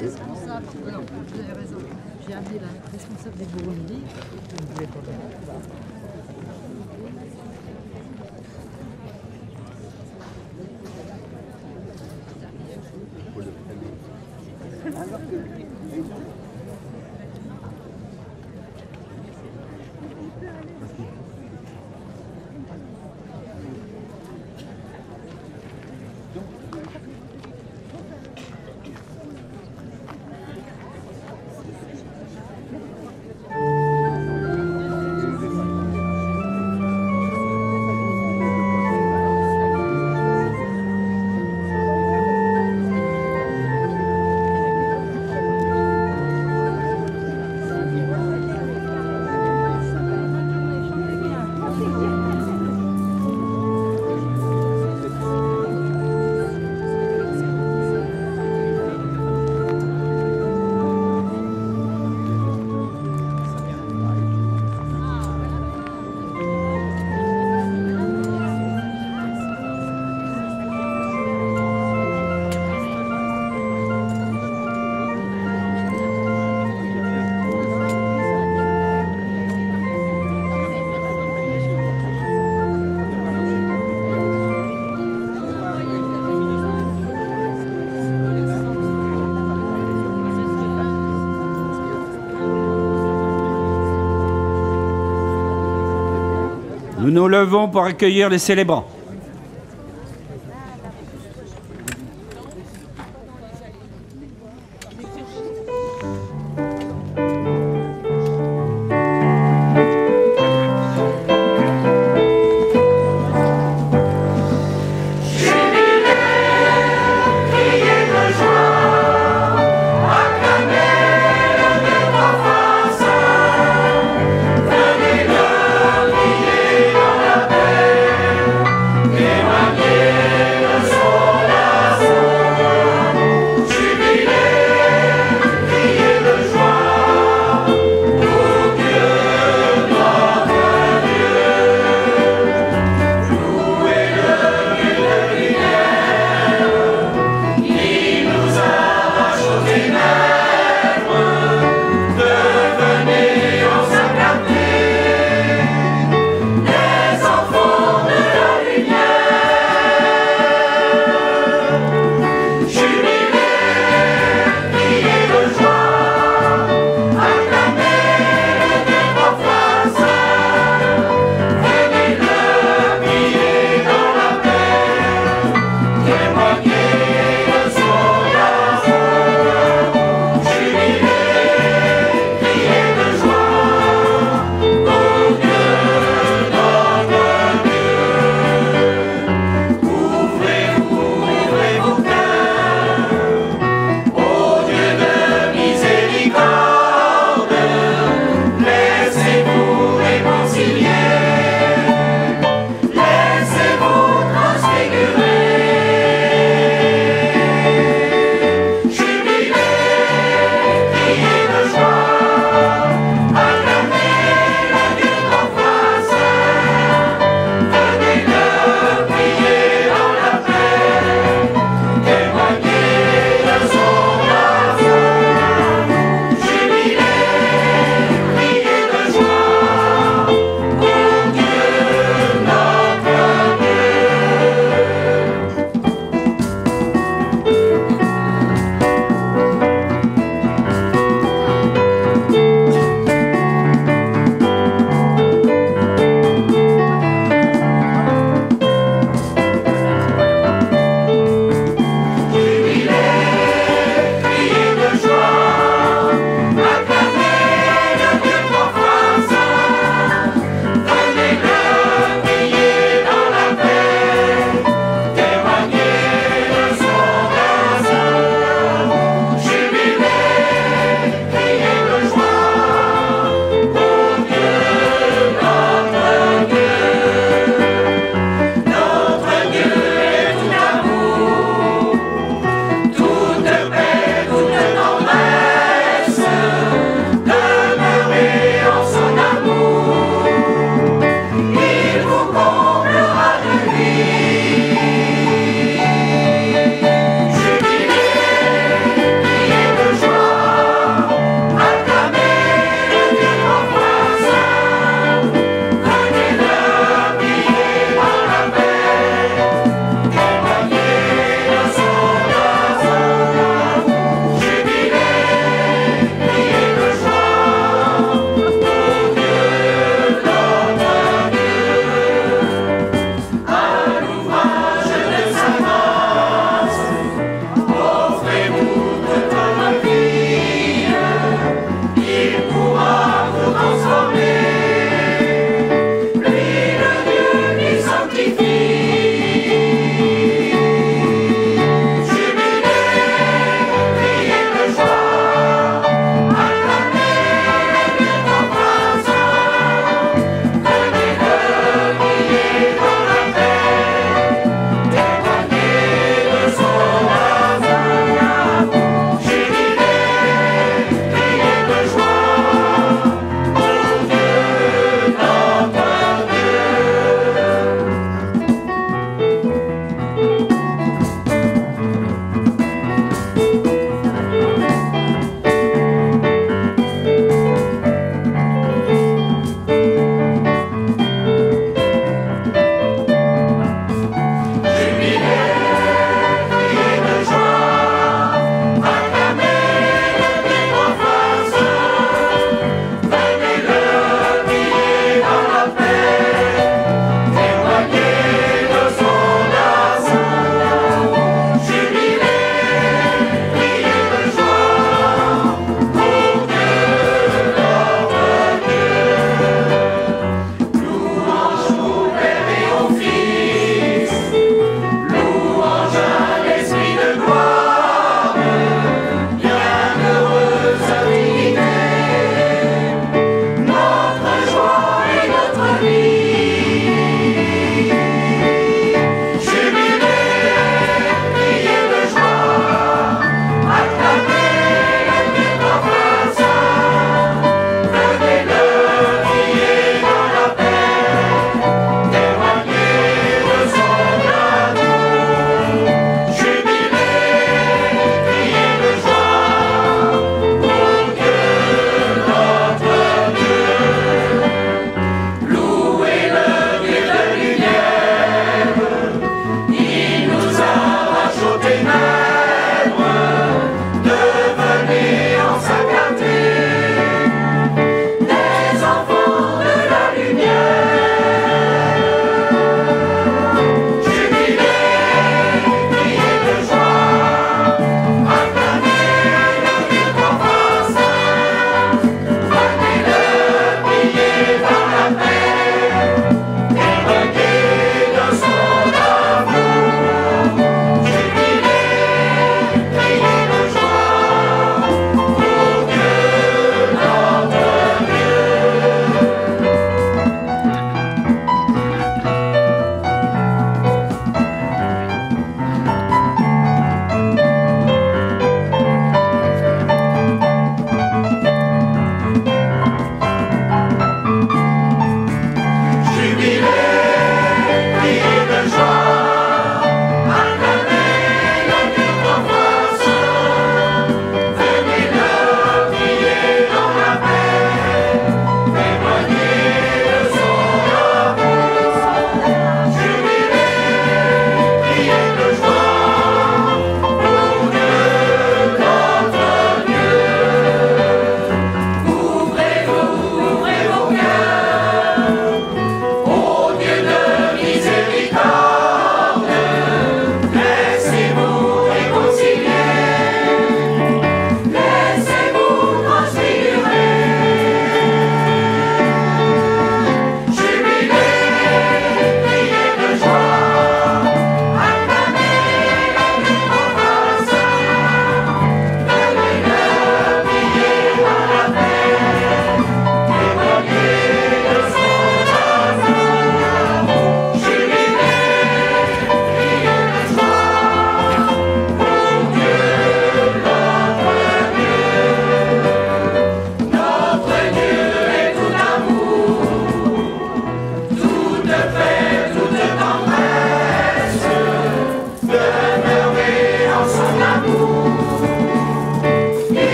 Responsable, non, vous avez raison. J'ai appelé la responsable des Burundi. Nous nous levons pour accueillir les célébrants.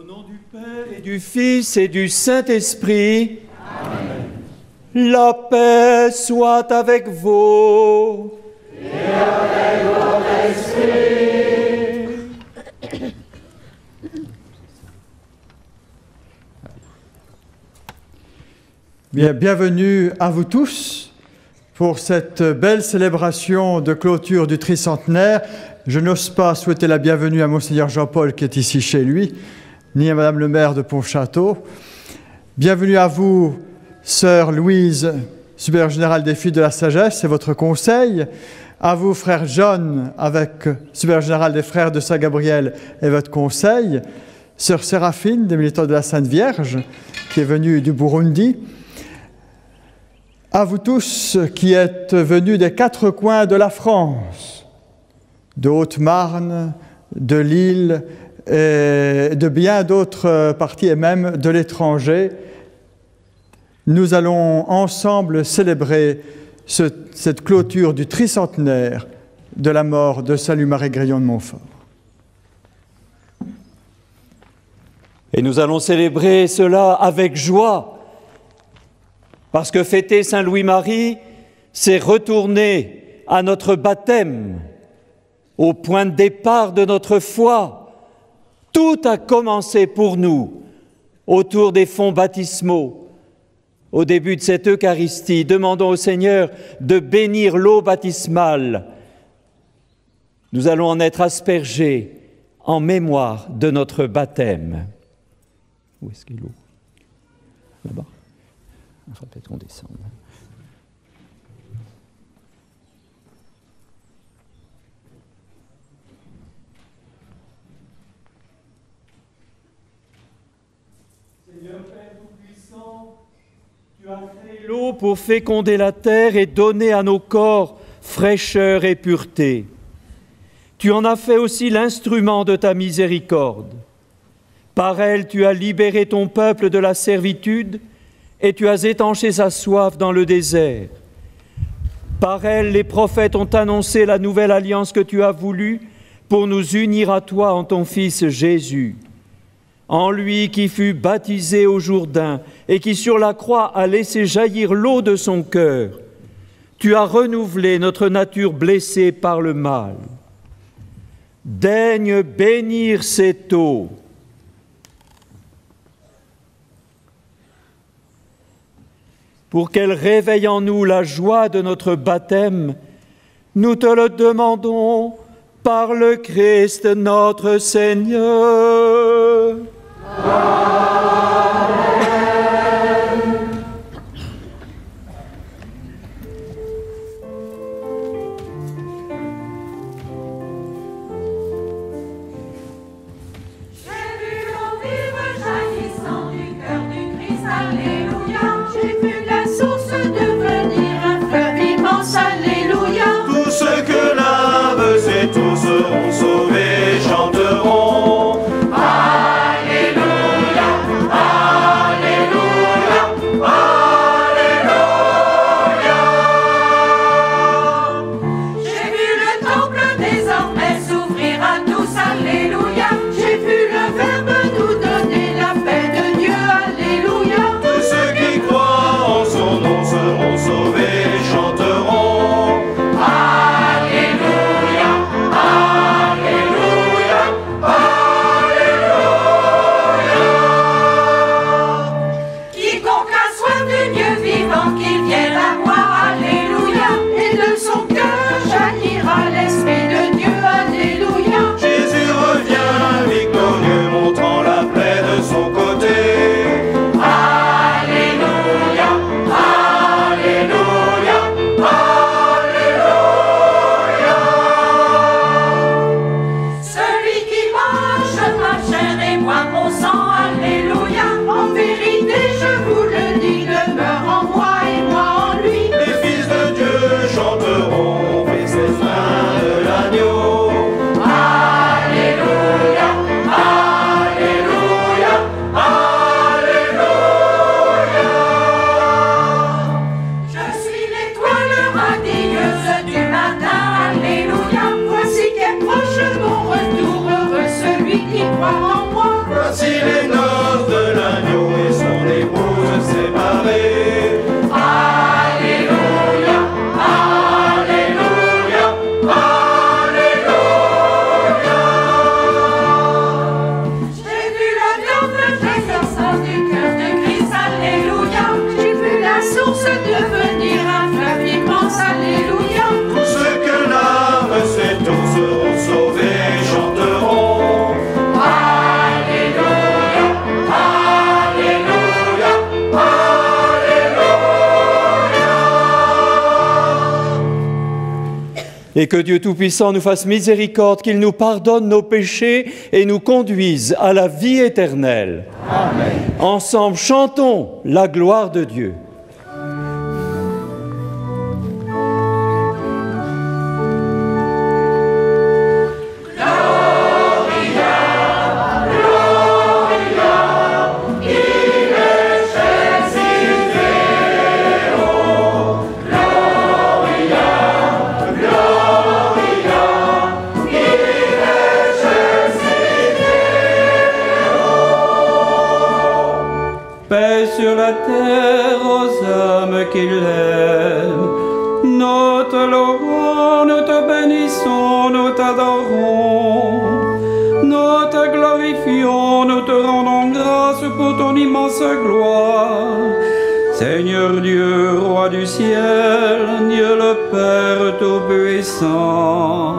Au nom du Père et du Fils et du Saint-Esprit, Amen. La paix soit avec vous. Et avec votre esprit. Bien, bienvenue à vous tous pour cette belle célébration de clôture du tricentenaire. Je n'ose pas souhaiter la bienvenue à Monseigneur Jean-Paul qui est ici chez lui, ni à Madame le maire de Pontchâteau. Bienvenue à vous, Sœur Louise, supérieure générale des Filles de la Sagesse, et votre conseil. À vous, Frère John, avec supérieure générale des Frères de Saint-Gabriel et votre conseil. Sœur Séraphine, des militants de la Sainte Vierge, qui est venue du Burundi. À vous tous qui êtes venus des quatre coins de la France, de Haute-Marne, de Lille et de bien d'autres parties et même de l'étranger, nous allons ensemble célébrer cette clôture du tricentenaire de la mort de Salut Marie Grillon de Montfort. Et nous allons célébrer cela avec joie, parce que fêter Saint Louis-Marie, c'est retourner à notre baptême, au point de départ de notre foi. Tout a commencé pour nous autour des fonts baptismaux. Au début de cette Eucharistie, demandons au Seigneur de bénir l'eau baptismale. Nous allons en être aspergés en mémoire de notre baptême. Où est-ce qu'il est l'eau ? Là-bas. Il faudrait peut-être qu'on descende. Seigneur Père Tout-Puissant, tu as créé l'eau pour féconder la terre et donner à nos corps fraîcheur et pureté. Tu en as fait aussi l'instrument de ta miséricorde. Par elle, tu as libéré ton peuple de la servitude et tu as étanché sa soif dans le désert. Par elle, les prophètes ont annoncé la nouvelle alliance que tu as voulue pour nous unir à toi en ton Fils Jésus. En lui qui fut baptisé au Jourdain et qui sur la croix a laissé jaillir l'eau de son cœur, tu as renouvelé notre nature blessée par le mal. Daigne bénir cette eau. Pour qu'elle réveille en nous la joie de notre baptême, nous te le demandons par le Christ notre Seigneur. Amen. J'ai vu l'eau vive jaillissant du cœur du Christ, alléluia. J'ai vu la source devenir un fleuve immense, alléluia. Tous ceux que l'âme et tous seront sauvés chanteront. Alléluia. Et que Dieu Tout-Puissant nous fasse miséricorde, qu'il nous pardonne nos péchés et nous conduise à la vie éternelle. Amen. Ensemble, chantons la gloire de Dieu. Paix sur la terre aux âmes qu'il aime. Nous te louons, nous te bénissons, nous t'adorons. Nous te glorifions, nous te rendons grâce pour ton immense gloire. Seigneur Dieu, roi du ciel, Dieu le Père Tout-Puissant.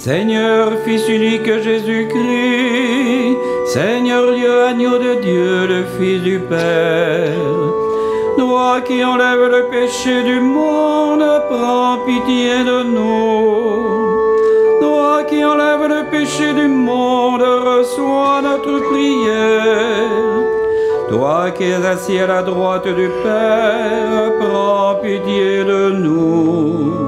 Seigneur, Fils unique Jésus-Christ, Seigneur Dieu, agneau de Dieu, le Fils du Père, toi qui enlèves le péché du monde, prends pitié de nous. Toi qui enlèves le péché du monde, reçois notre prière. Toi qui es assis à la droite du Père, prends pitié de nous.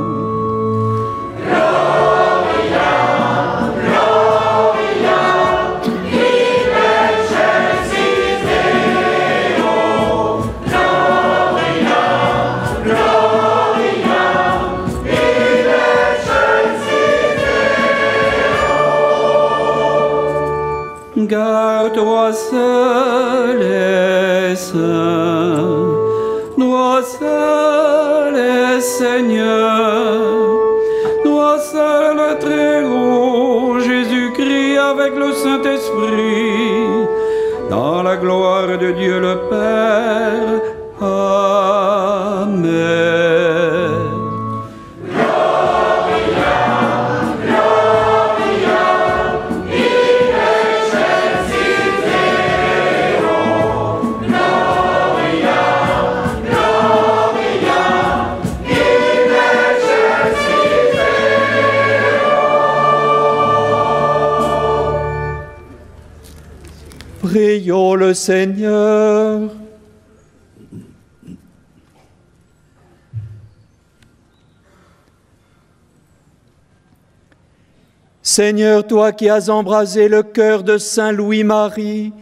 Car toi seul es saint, toi seul es Seigneur, toi seul le Très-Haut, Jésus-Christ avec le Saint-Esprit, dans la gloire de Dieu le Père. Amen. Prions le Seigneur. Seigneur, toi qui as embrasé le cœur de Saint Louis-Marie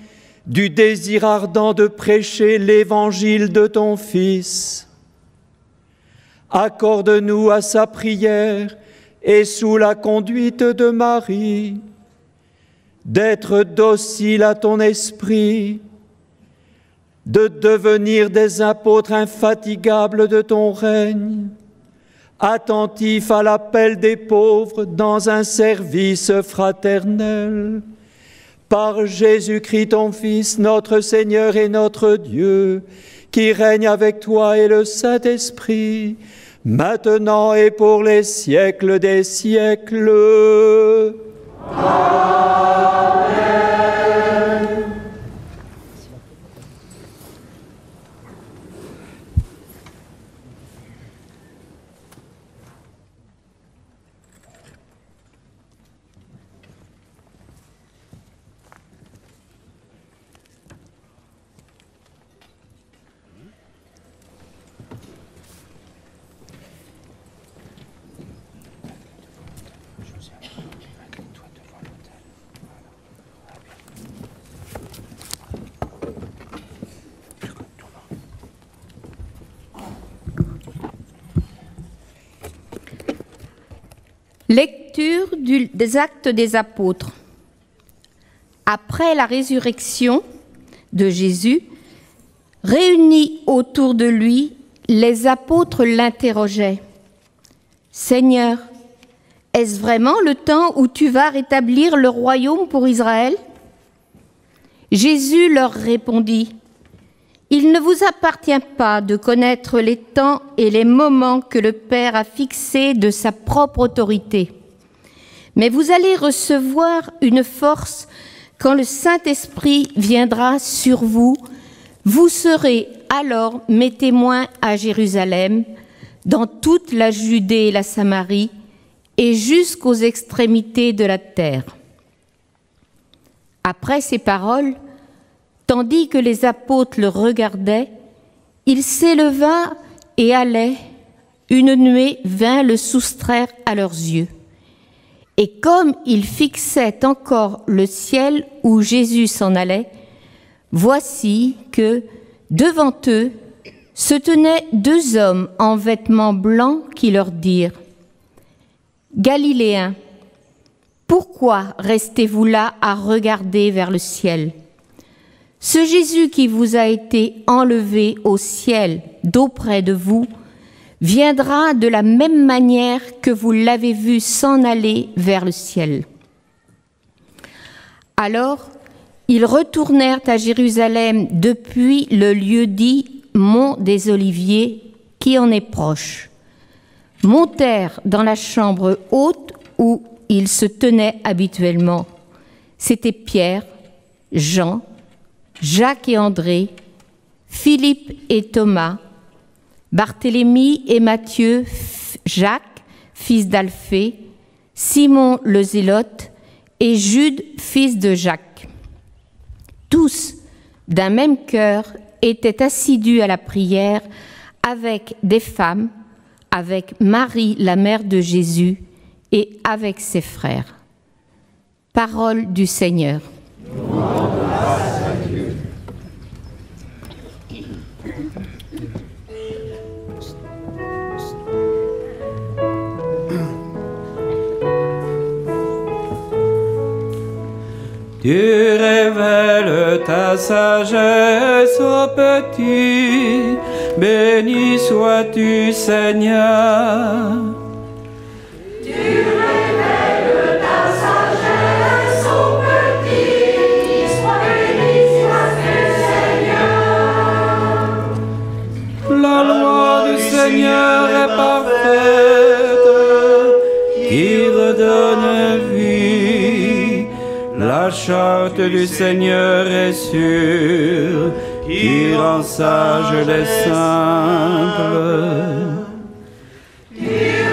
du désir ardent de prêcher l'évangile de ton Fils, accorde-nous à sa prière et sous la conduite de Marie, d'être docile à ton esprit, de devenir des apôtres infatigables de ton règne, attentifs à l'appel des pauvres dans un service fraternel. Par Jésus-Christ ton Fils, notre Seigneur et notre Dieu, qui règne avec toi et le Saint-Esprit, maintenant et pour les siècles des siècles. Amen. Lecture des Actes des Apôtres. Après la résurrection de Jésus, réunis autour de lui, les apôtres l'interrogeaient. « Seigneur, est-ce vraiment le temps où tu vas rétablir le royaume pour Israël ?» Jésus leur répondit, « Il ne vous appartient pas de connaître les temps et les moments que le Père a fixés de sa propre autorité. Mais vous allez recevoir une force quand le Saint-Esprit viendra sur vous. Vous serez alors mes témoins à Jérusalem, dans toute la Judée et la Samarie, et jusqu'aux extrémités de la terre. Après ces paroles, tandis que les apôtres le regardaient, il s'éleva et allait. Une nuée vint le soustraire à leurs yeux. Et comme ils fixaient encore le ciel où Jésus s'en allait, voici que, devant eux, se tenaient 2 hommes en vêtements blancs qui leur dirent : « Galiléens, pourquoi restez-vous là à regarder vers le ciel ? Ce Jésus qui vous a été enlevé au ciel d'auprès de vous viendra de la même manière que vous l'avez vu s'en aller vers le ciel. » Alors, ils retournèrent à Jérusalem depuis le lieu dit Mont des Oliviers, qui en est proche, montèrent dans la chambre haute où ils se tenaient habituellement. C'étaient Pierre, Jean, Jacques et André, Philippe et Thomas, Barthélemy et Matthieu, Jacques, fils d'Alphée, Simon le Zélote et Jude, fils de Jacques. Tous, d'un même cœur, étaient assidus à la prière avec des femmes, avec Marie, la mère de Jésus, et avec ses frères. Parole du Seigneur. Grâce à Dieu. Tu révèles ta sagesse aux petits, béni sois-tu, Seigneur. Tu révèles ta sagesse aux petits, béni sois-tu, Seigneur. La loi du Seigneur est parfaite, qui redonne vie. La charte du Seigneur est sûre, qui rend sages les simples. Tu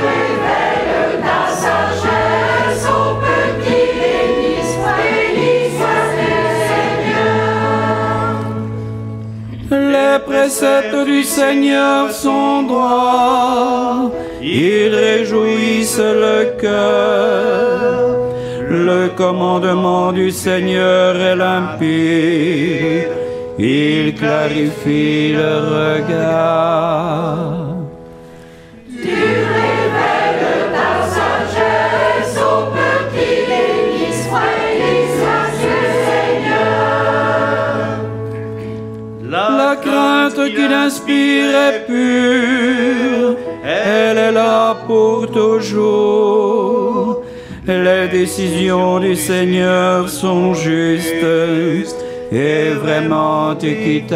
révèles ta sagesse aux petits, béni sois-tu, Seigneur. Les préceptes du Seigneur sont droits, ils réjouissent le cœur. Le commandement du Seigneur est limpide, il clarifie le regard. Tu révèles ta sagesse aux petits, béni sois-tu, Seigneur. La crainte qu'il inspire est pure, elle est là pour toujours. Les décisions du Seigneur sont justes et vraiment équitables.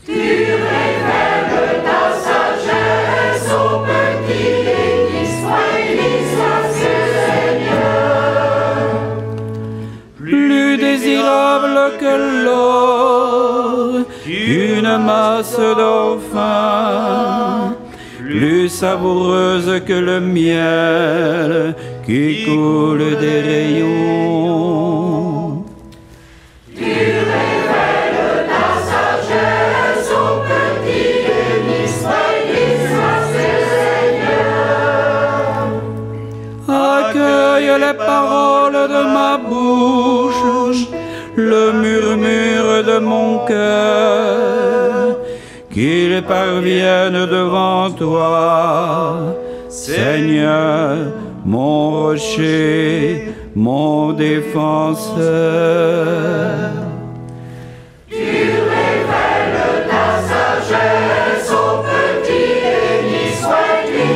Tu révèles ta sagesse aux petits, béni sois-tu, Seigneur. Plus désirable que l'or, une masse d'or fin, plus savoureuse que le miel qui coule des rayons. Tu révèles ta sagesse aux petits, béni sois-tu, Seigneur. Accueille les paroles de ma bouche, le murmure de mon cœur, qu'ils parviennent devant toi, Seigneur, mon rocher, mon défenseur. Tu révèles ta sagesse aux petits, béni sois-tu,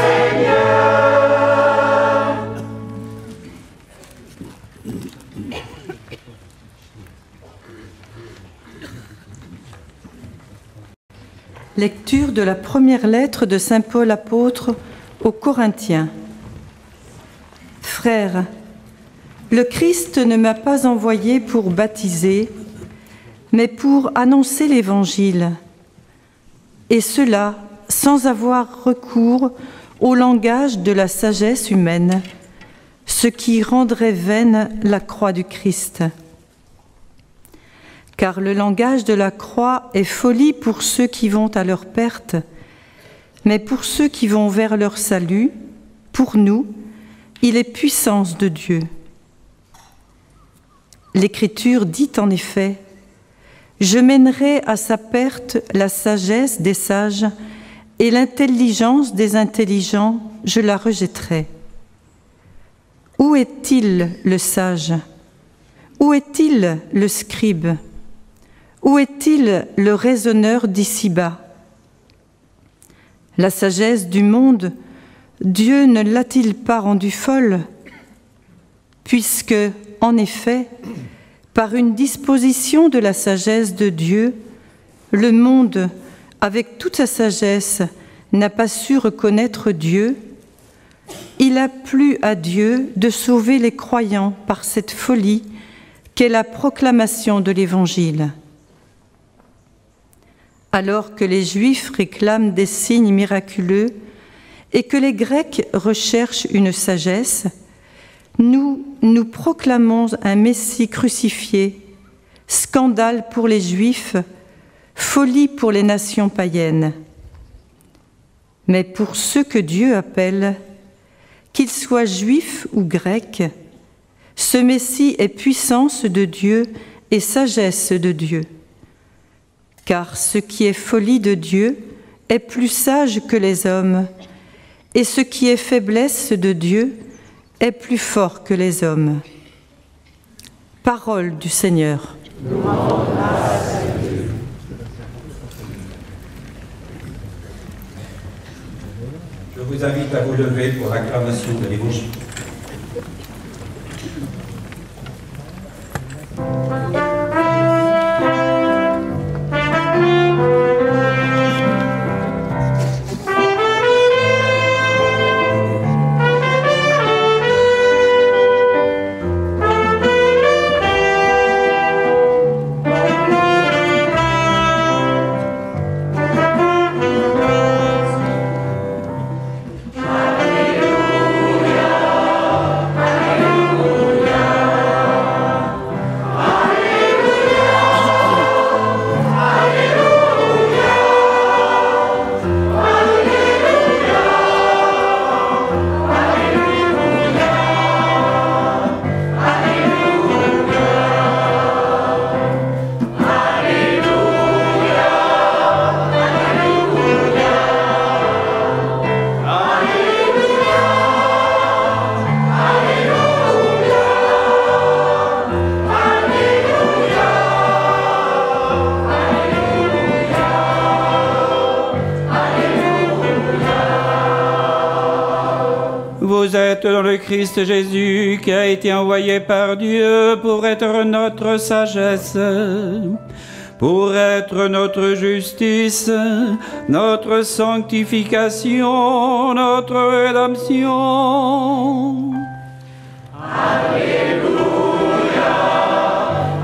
Seigneur. Lecture de la première lettre de saint Paul apôtre aux Corinthiens. Frères, le Christ ne m'a pas envoyé pour baptiser, mais pour annoncer l'Évangile, et cela sans avoir recours au langage de la sagesse humaine, ce qui rendrait vaine la croix du Christ. Car le langage de la croix est folie pour ceux qui vont à leur perte, mais pour ceux qui vont vers leur salut, pour nous, il est puissance de Dieu. L'Écriture dit en effet « Je mènerai à sa perte la sagesse des sages et l'intelligence des intelligents, je la rejetterai. » Où est-il le sage? Où est-il le scribe? Où est-il le raisonneur d'ici-bas? La sagesse du monde, Dieu ne l'a-t-il pas rendue folle? Puisque, en effet, par une disposition de la sagesse de Dieu, le monde, avec toute sa sagesse, n'a pas su reconnaître Dieu, il a plu à Dieu de sauver les croyants par cette folie qu'est la proclamation de l'Évangile. Alors que les Juifs réclament des signes miraculeux et que les Grecs recherchent une sagesse, nous proclamons un Messie crucifié, scandale pour les Juifs, folie pour les nations païennes. Mais pour ceux que Dieu appelle, qu'ils soient juifs ou grecs, ce Messie est puissance de Dieu et sagesse de Dieu. Car ce qui est folie de Dieu est plus sage que les hommes, et ce qui est faiblesse de Dieu est plus fort que les hommes. Parole du Seigneur. Je vous invite à vous lever pour l'acclamation de l'Évangile. Vous êtes dans le Christ Jésus qui a été envoyé par Dieu pour être notre sagesse, pour être notre justice, notre sanctification, notre rédemption. Alléluia,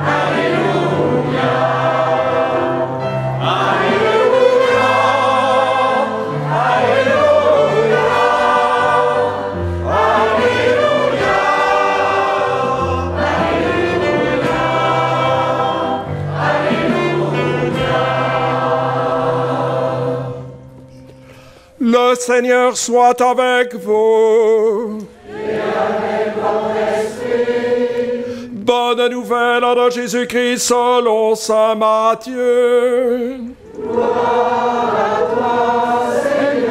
Alléluia, Alléluia, Alléluia, Alléluia, Alléluia, Alléluia. Le Seigneur soit avec vous. Bonne nouvelle de Jésus-Christ selon saint Matthieu. Gloire à toi, Seigneur.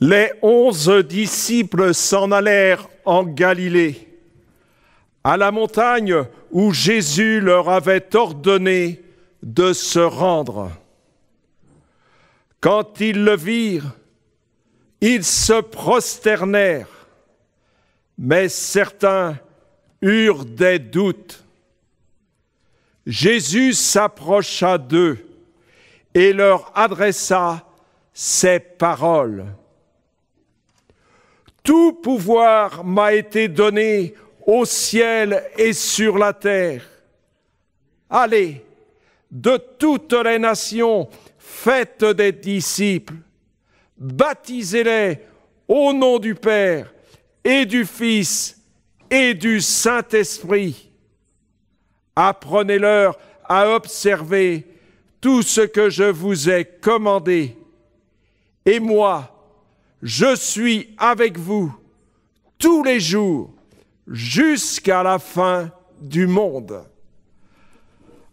Les 11 disciples s'en allèrent en Galilée, à la montagne où Jésus leur avait ordonné de se rendre. Quand ils le virent, ils se prosternèrent, mais certains eurent des doutes. Jésus s'approcha d'eux et leur adressa ces paroles. « Tout pouvoir m'a été donné au ciel et sur la terre. Allez, de toutes les nations, faites des disciples, baptisez-les au nom du Père et du Fils et du Saint-Esprit. Apprenez-leur à observer tout ce que je vous ai commandé. Et moi, je suis avec vous tous les jours jusqu'à la fin du monde. »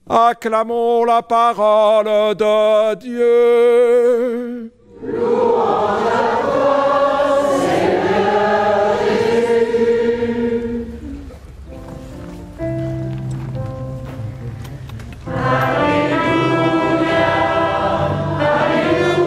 Acclamons la parole de Dieu. Louange à toi, Seigneur Jésus. Alléluia, Alléluia,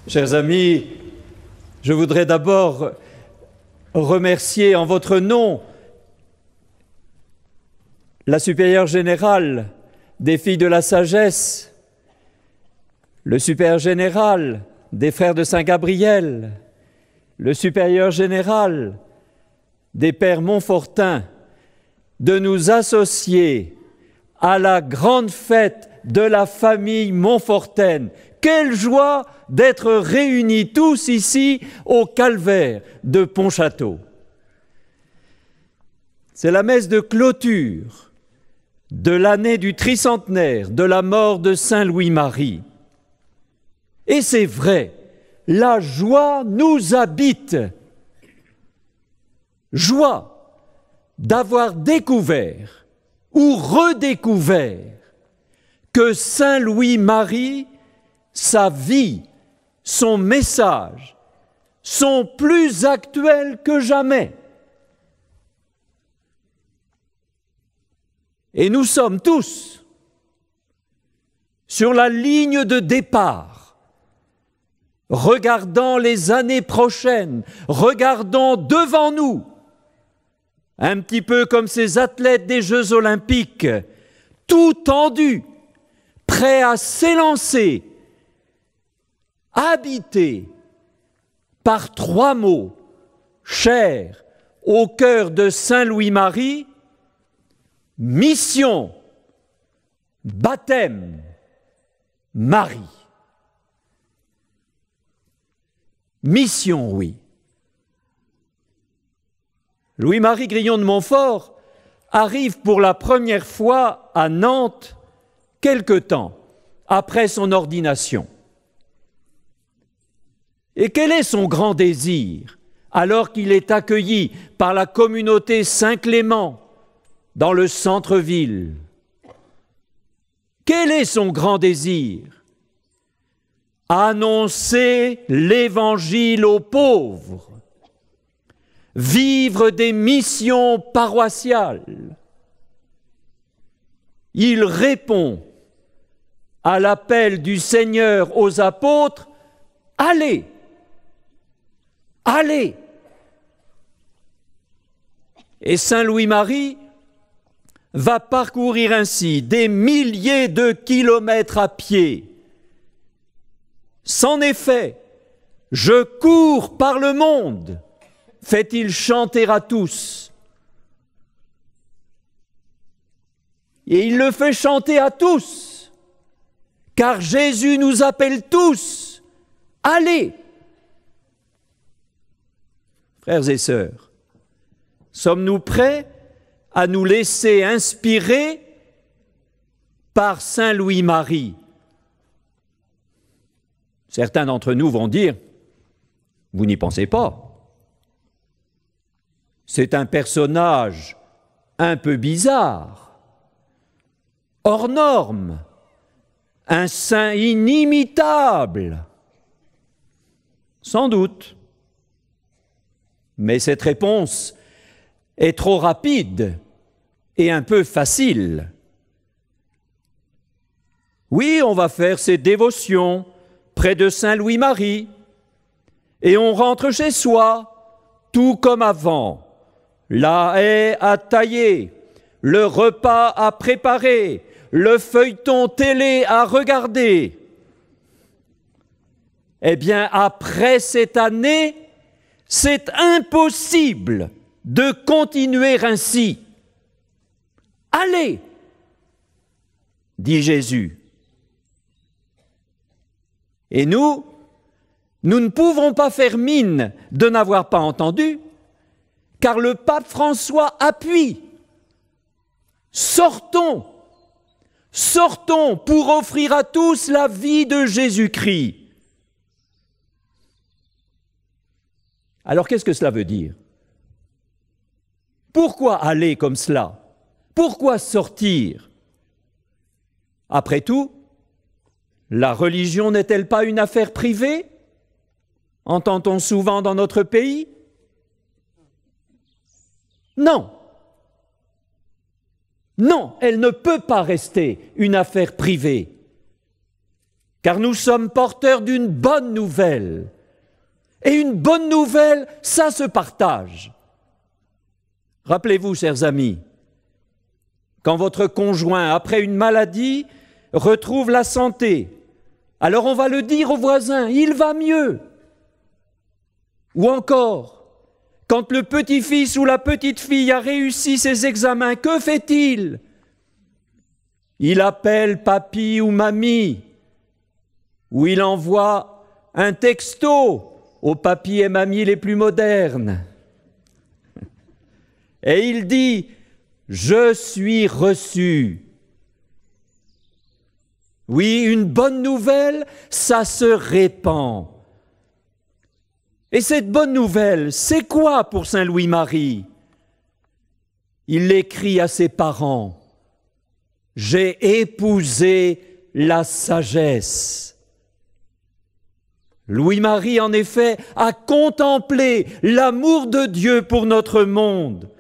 Chers amis, je voudrais d'abord remercier en votre nom la supérieure générale des filles de la sagesse, le supérieur général des frères de Saint-Gabriel, le supérieur général des pères Montfortin, de nous associer à la grande fête de la famille Montfortaine. Quelle joie d'être réunis tous ici au calvaire de Pontchâteau. C'est la messe de clôture de l'année du tricentenaire de la mort de Saint Louis-Marie. Et c'est vrai, la joie nous habite. Joie d'avoir découvert ou redécouvert que Saint Louis-Marie, sa vie, son message sont plus actuels que jamais. Et nous sommes tous sur la ligne de départ, regardant les années prochaines, regardant devant nous, un petit peu comme ces athlètes des Jeux Olympiques, tout tendus, prêts à s'élancer, habités par trois mots chers au cœur de Saint Louis-Marie: mission, baptême, Marie. Mission, oui. Louis-Marie Grillon de Montfort arrive pour la première fois à Nantes quelque temps après son ordination. Et quel est son grand désir alors qu'il est accueilli par la communauté Saint-Clément dans le centre-ville? Quel est son grand désir? Annoncer l'Évangile aux pauvres, vivre des missions paroissiales. Il répond à l'appel du Seigneur aux apôtres: allez, allez. Et Saint Louis-Marie va parcourir ainsi des milliers de kilomètres à pied. C'en est fait, je cours par le monde, fait-il chanter à tous. Et il le fait chanter à tous, car Jésus nous appelle tous, allez. Frères et sœurs, sommes-nous prêts à nous laisser inspirer par Saint Louis-Marie? Certains d'entre nous vont dire: vous n'y pensez pas. C'est un personnage un peu bizarre, hors norme, un saint inimitable. Sans doute. Mais cette réponse est trop rapide et un peu facile. Oui, on va faire ses dévotions près de Saint Louis-Marie et on rentre chez soi, tout comme avant. La haie à tailler, le repas à préparer, le feuilleton télé à regarder. Eh bien, après cette année, c'est impossible de continuer ainsi. Allez, dit Jésus. Et nous ne pouvons pas faire mine de n'avoir pas entendu, car le pape François appuie. Sortons pour offrir à tous la vie de Jésus-Christ. Alors qu'est-ce que cela veut dire? Pourquoi aller comme cela? Pourquoi sortir? Après tout, la religion n'est-elle pas une affaire privée? Entend-on souvent dans notre pays? Non. Non, elle ne peut pas rester une affaire privée, car nous sommes porteurs d'une bonne nouvelle. Et une bonne nouvelle, ça se partage. Rappelez-vous, chers amis, quand votre conjoint, après une maladie, retrouve la santé, alors on va le dire au voisin, il va mieux. Ou encore, quand le petit-fils ou la petite-fille a réussi ses examens, que fait-il? Il appelle papy ou mamie, ou il envoie un texto aux papis et mamies les plus modernes. Et il dit « Je suis reçu ». Oui, une bonne nouvelle, ça se répand. Et cette bonne nouvelle, c'est quoi pour Saint Louis-Marie? Il l'écrit à ses parents « J'ai épousé la sagesse ». Louis-Marie, en effet, a contemplé l'amour de Dieu pour notre monde,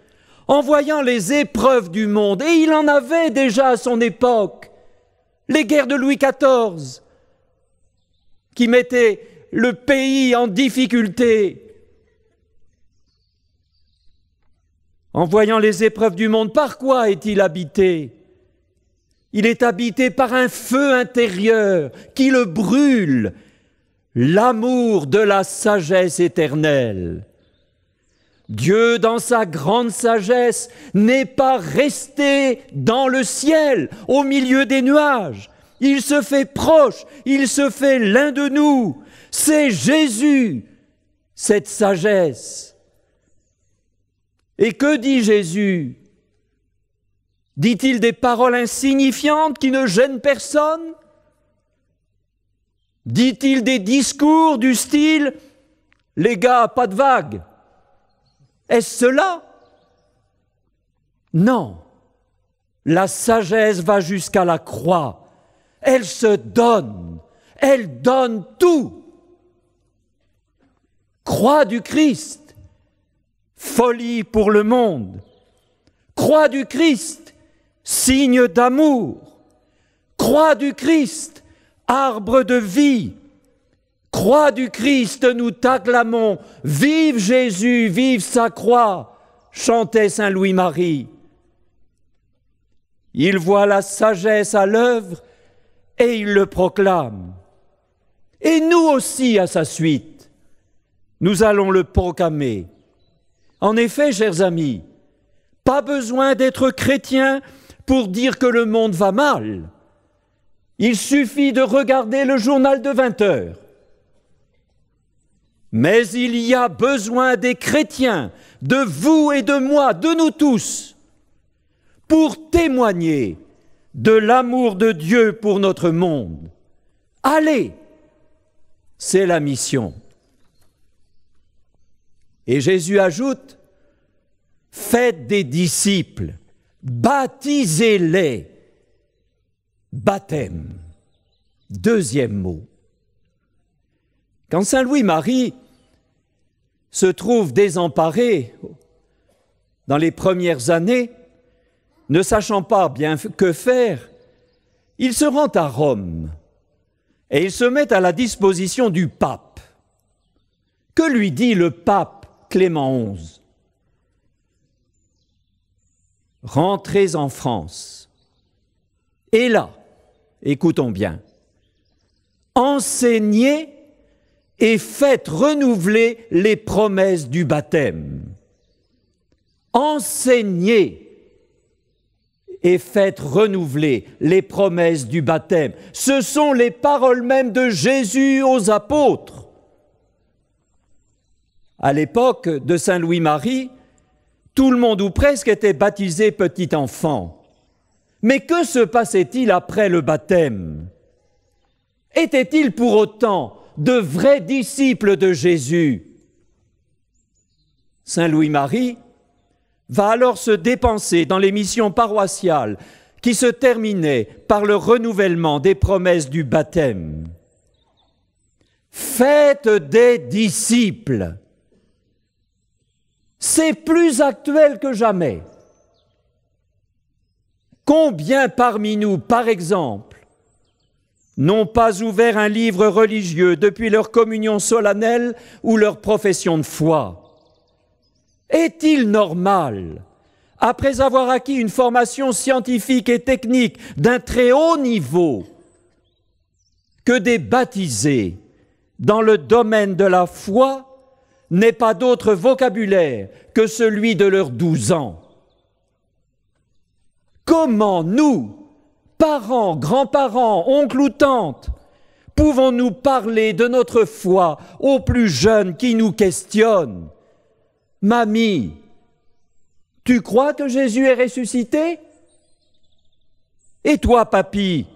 en voyant les épreuves du monde, et il en avait déjà à son époque, les guerres de Louis XIV, qui mettaient le pays en difficulté. En voyant les épreuves du monde, par quoi est-il habité? Il est habité par un feu intérieur qui le brûle, l'amour de la sagesse éternelle. Dieu, dans sa grande sagesse, n'est pas resté dans le ciel, au milieu des nuages. Il se fait proche, il se fait l'un de nous. C'est Jésus, cette sagesse. Et que dit Jésus? Dit-il des paroles insignifiantes qui ne gênent personne? Dit-il des discours du style « Les gars, pas de vague ». Est-ce cela? Non. La sagesse va jusqu'à la croix. Elle se donne. Elle donne tout. Croix du Christ, folie pour le monde. Croix du Christ, signe d'amour. Croix du Christ, arbre de vie. Croix du Christ, nous t'acclamons. Vive Jésus, vive sa croix, chantait Saint Louis-Marie. Il voit la sagesse à l'œuvre et il le proclame. Et nous aussi, à sa suite, nous allons le proclamer. En effet, chers amis, pas besoin d'être chrétien pour dire que le monde va mal. Il suffit de regarder le journal de 20 heures. Mais il y a besoin des chrétiens, de vous et de moi, de nous tous, pour témoigner de l'amour de Dieu pour notre monde. Allez, c'est la mission. Et Jésus ajoute, Faites des disciples, baptisez-les. Baptême. Deuxième mot. Quand Saint Louis-Marie se trouve désemparé dans les premières années, ne sachant pas bien que faire, il se rend à Rome et il se met à la disposition du pape. Que lui dit le pape Clément XI ? Rentrez en France. Et là, écoutons bien, enseignez et faites renouveler les promesses du baptême. Enseignez et faites renouveler les promesses du baptême. Ce sont les paroles mêmes de Jésus aux apôtres. À l'époque de Saint Louis-Marie, tout le monde ou presque était baptisé petit enfant. Mais que se passait-il après le baptême ? Étaient-ils pour autant de vrais disciples de Jésus ? Saint Louis-Marie va alors se dépenser dans les missions paroissiales qui se terminaient par le renouvellement des promesses du baptême. Faites des disciples. C'est plus actuel que jamais. Combien parmi nous, par exemple, n'ont pas ouvert un livre religieux depuis leur communion solennelle ou leur profession de foi ? Est-il normal, après avoir acquis une formation scientifique et technique d'un très haut niveau, que des baptisés dans le domaine de la foi n'aient pas d'autre vocabulaire que celui de leurs 12 ans ? Comment nous, parents, grands-parents, oncles ou tantes, pouvons-nous parler de notre foi aux plus jeunes qui nous questionnent ? Mamie, tu crois que Jésus est ressuscité ? Et toi, papy,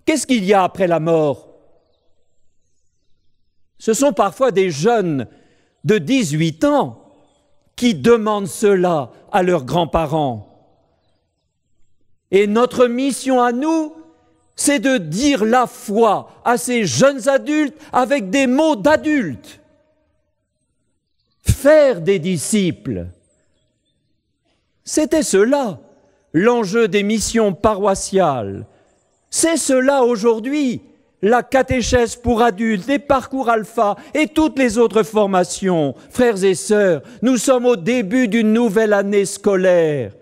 qu'est-ce qu'il y a après la mort ? Ce sont parfois des jeunes de 18 ans qui demandent cela à leurs grands-parents. Et notre mission à nous, c'est de dire la foi à ces jeunes adultes avec des mots d'adultes. Faire des disciples. C'était cela, l'enjeu des missions paroissiales. C'est cela aujourd'hui, la catéchèse pour adultes, les parcours alpha et toutes les autres formations. Frères et sœurs, nous sommes au début d'une nouvelle année scolaire.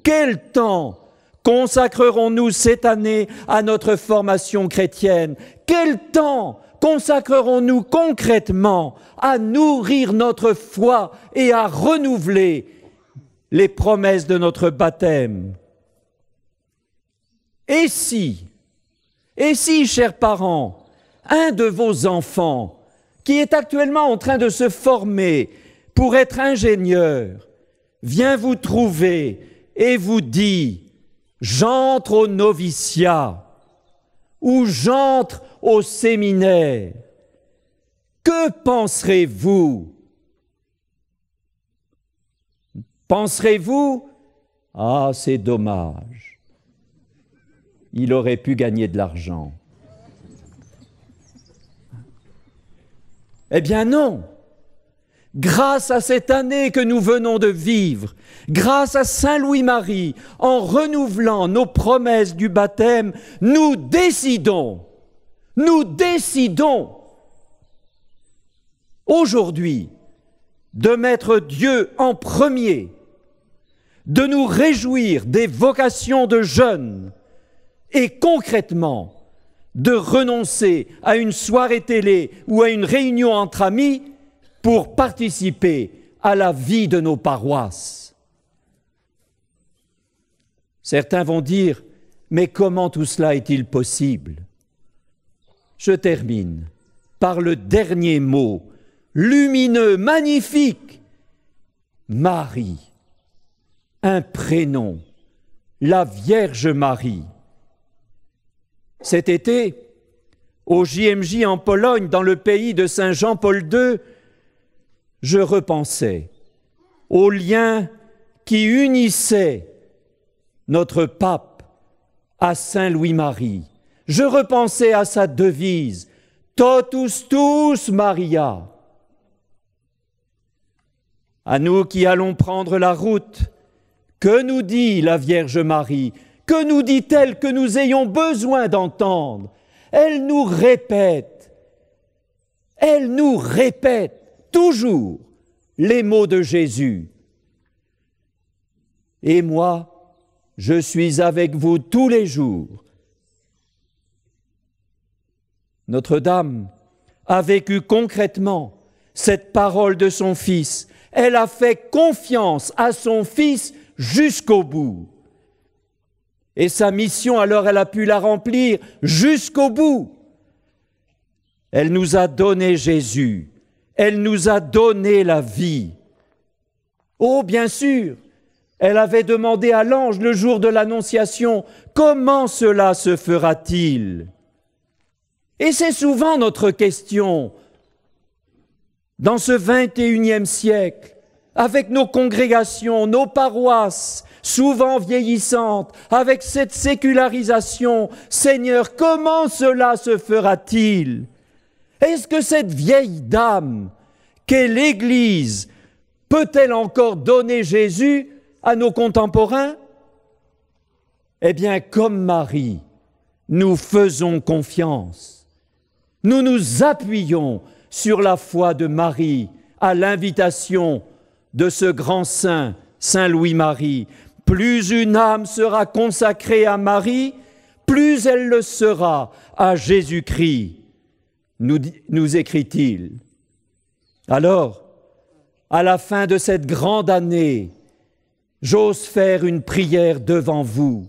Quel temps consacrerons-nous cette année à notre formation chrétienne ? Quel temps consacrerons-nous concrètement à nourrir notre foi et à renouveler les promesses de notre baptême ? Et si, chers parents, un de vos enfants qui est actuellement en train de se former pour être ingénieur vient vous trouver et vous dit « j'entre au noviciat » ou « j'entre au séminaire », que penserez-vous ? Penserez-vous « ah, c'est dommage, il aurait pu gagner de l'argent ». Eh bien non. Grâce à cette année que nous venons de vivre, grâce à Saint Louis-Marie, en renouvelant nos promesses du baptême, nous décidons aujourd'hui de mettre Dieu en premier, de nous réjouir des vocations de jeunes et concrètement de renoncer à une soirée télé ou à une réunion entre amis pour participer à la vie de nos paroisses. Certains vont dire, mais comment tout cela est-il possible ? Je termine par le dernier mot, lumineux, magnifique, Marie, un prénom, la Vierge Marie. Cet été, au JMJ en Pologne, dans le pays de Saint Jean-Paul II, je repensais au lien qui unissait notre pape à Saint Louis-Marie. Je repensais à sa devise « Totus tuus Maria ». À nous qui allons prendre la route, que nous dit la Vierge Marie? Que nous dit-elle que nous ayons besoin d'entendre? Elle nous répète toujours les mots de Jésus. Et moi, je suis avec vous tous les jours. Notre-Dame a vécu concrètement cette parole de son Fils. Elle a fait confiance à son Fils jusqu'au bout. Et sa mission, alors, elle a pu la remplir jusqu'au bout. Elle nous a donné Jésus. Elle nous a donné la vie. Oh, bien sûr, elle avait demandé à l'ange le jour de l'Annonciation, comment cela se fera-t-il? Et c'est souvent notre question. Dans ce 21e siècle, avec nos congrégations, nos paroisses, souvent vieillissantes, avec cette sécularisation, Seigneur, comment cela se fera-t-il? Est-ce que cette vieille dame qu'est l'Église peut-elle encore donner Jésus à nos contemporains? Eh bien, comme Marie, nous faisons confiance. Nous nous appuyons sur la foi de Marie à l'invitation de ce grand saint, Saint Louis-Marie. Plus une âme sera consacrée à Marie, plus elle le sera à Jésus-Christ, nous écrit-il. Alors, à la fin de cette grande année, j'ose faire une prière devant vous.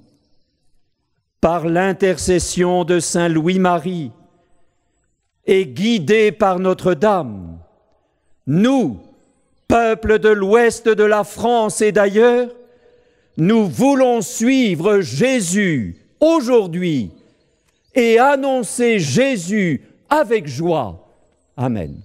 Par l'intercession de Saint Louis-Marie et guidés par Notre-Dame, nous, peuple de l'ouest de la France et d'ailleurs, nous voulons suivre Jésus aujourd'hui et annoncer Jésus avec joie. Amen.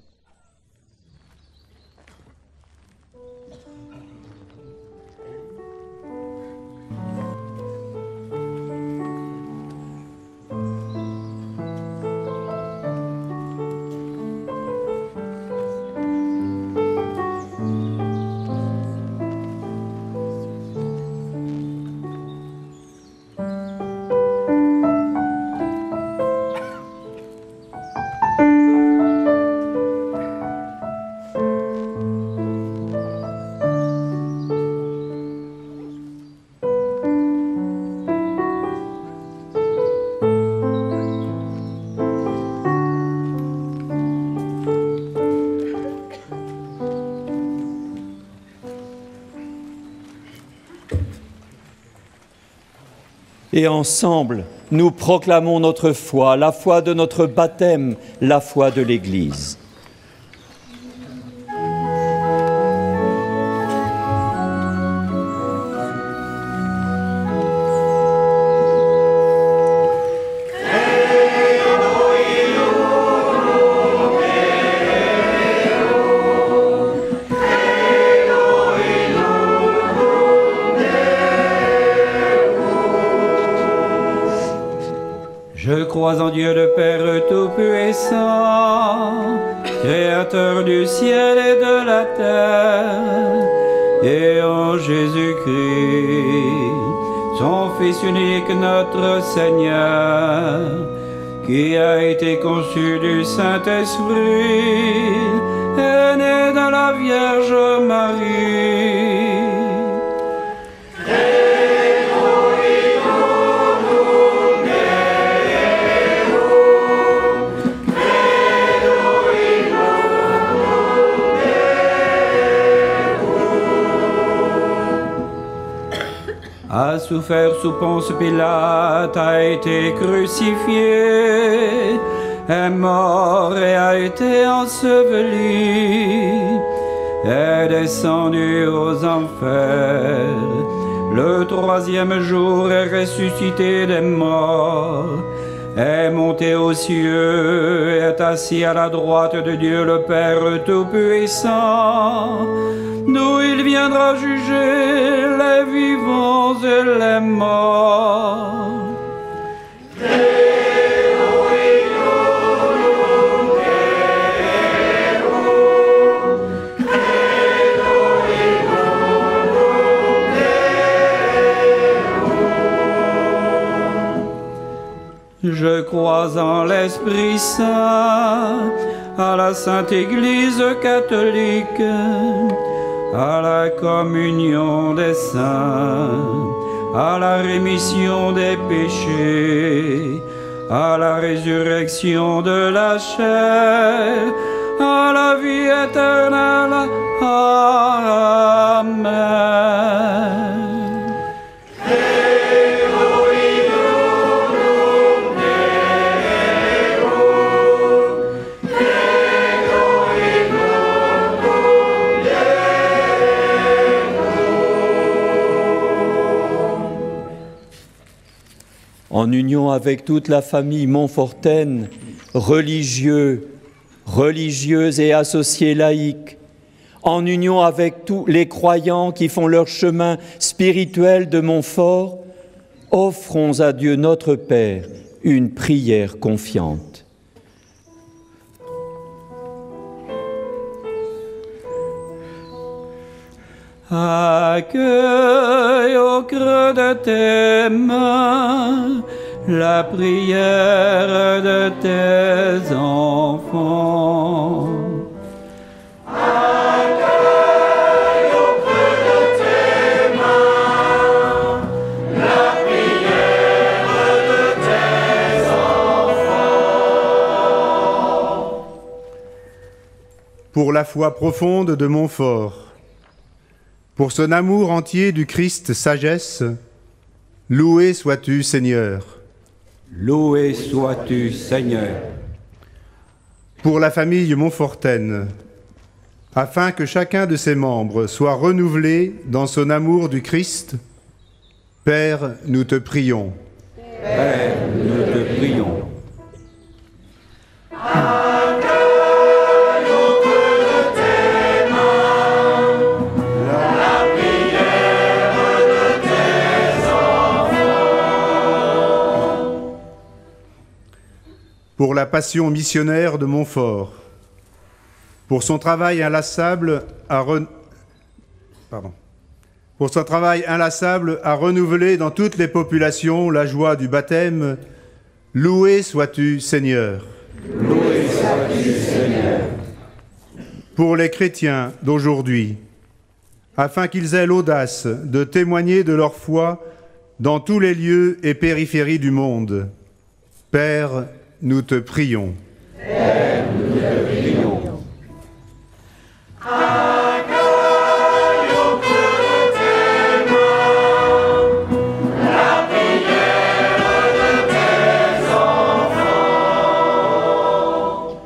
Et ensemble, nous proclamons notre foi, la foi de notre baptême, la foi de l'Église. Je crois en Dieu le Père Tout-Puissant, Créateur du ciel et de la terre, et en Jésus-Christ, son Fils unique, notre Seigneur, qui a été conçu du Saint-Esprit, est né de la Vierge Marie. A souffert sous Ponce Pilate, a été crucifié, est mort et a été enseveli, est descendu aux enfers, le troisième jour est ressuscité des morts, est monté aux cieux, est assis à la droite de Dieu le Père Tout-Puissant, d'où il viendra juger les vivants et les morts. Je crois en l'Esprit Saint, à la Sainte Église catholique, à la communion des saints, à la rémission des péchés, à la résurrection de la chair, à la vie éternelle. Amen. En union avec toute la famille montfortaine, religieux, religieuses et associés laïcs, en union avec tous les croyants qui font leur chemin spirituel de Montfort, offrons à Dieu notre Père une prière confiante. Accueille au creux de tes mains la prière de tes enfants. Accueille au creux de tes mains la prière de tes enfants. Pour la foi profonde de Montfort, pour son amour entier du Christ sagesse, loué sois-tu, Seigneur. Loué sois-tu, Seigneur. Pour la famille montfortaine, afin que chacun de ses membres soit renouvelé dans son amour du Christ, Père, nous te prions. Père, nous te prions. Pour la passion missionnaire de Montfort, pour son travail inlassable à renouveler dans toutes les populations la joie du baptême, loué sois-tu, Seigneur. Loué sois-tu, Seigneur. Pour les chrétiens d'aujourd'hui, afin qu'ils aient l'audace de témoigner de leur foi dans tous les lieux et périphéries du monde, Père, nous te prions. Père, nous te prions. Accueille au creux de tes mains la prière de tes enfants.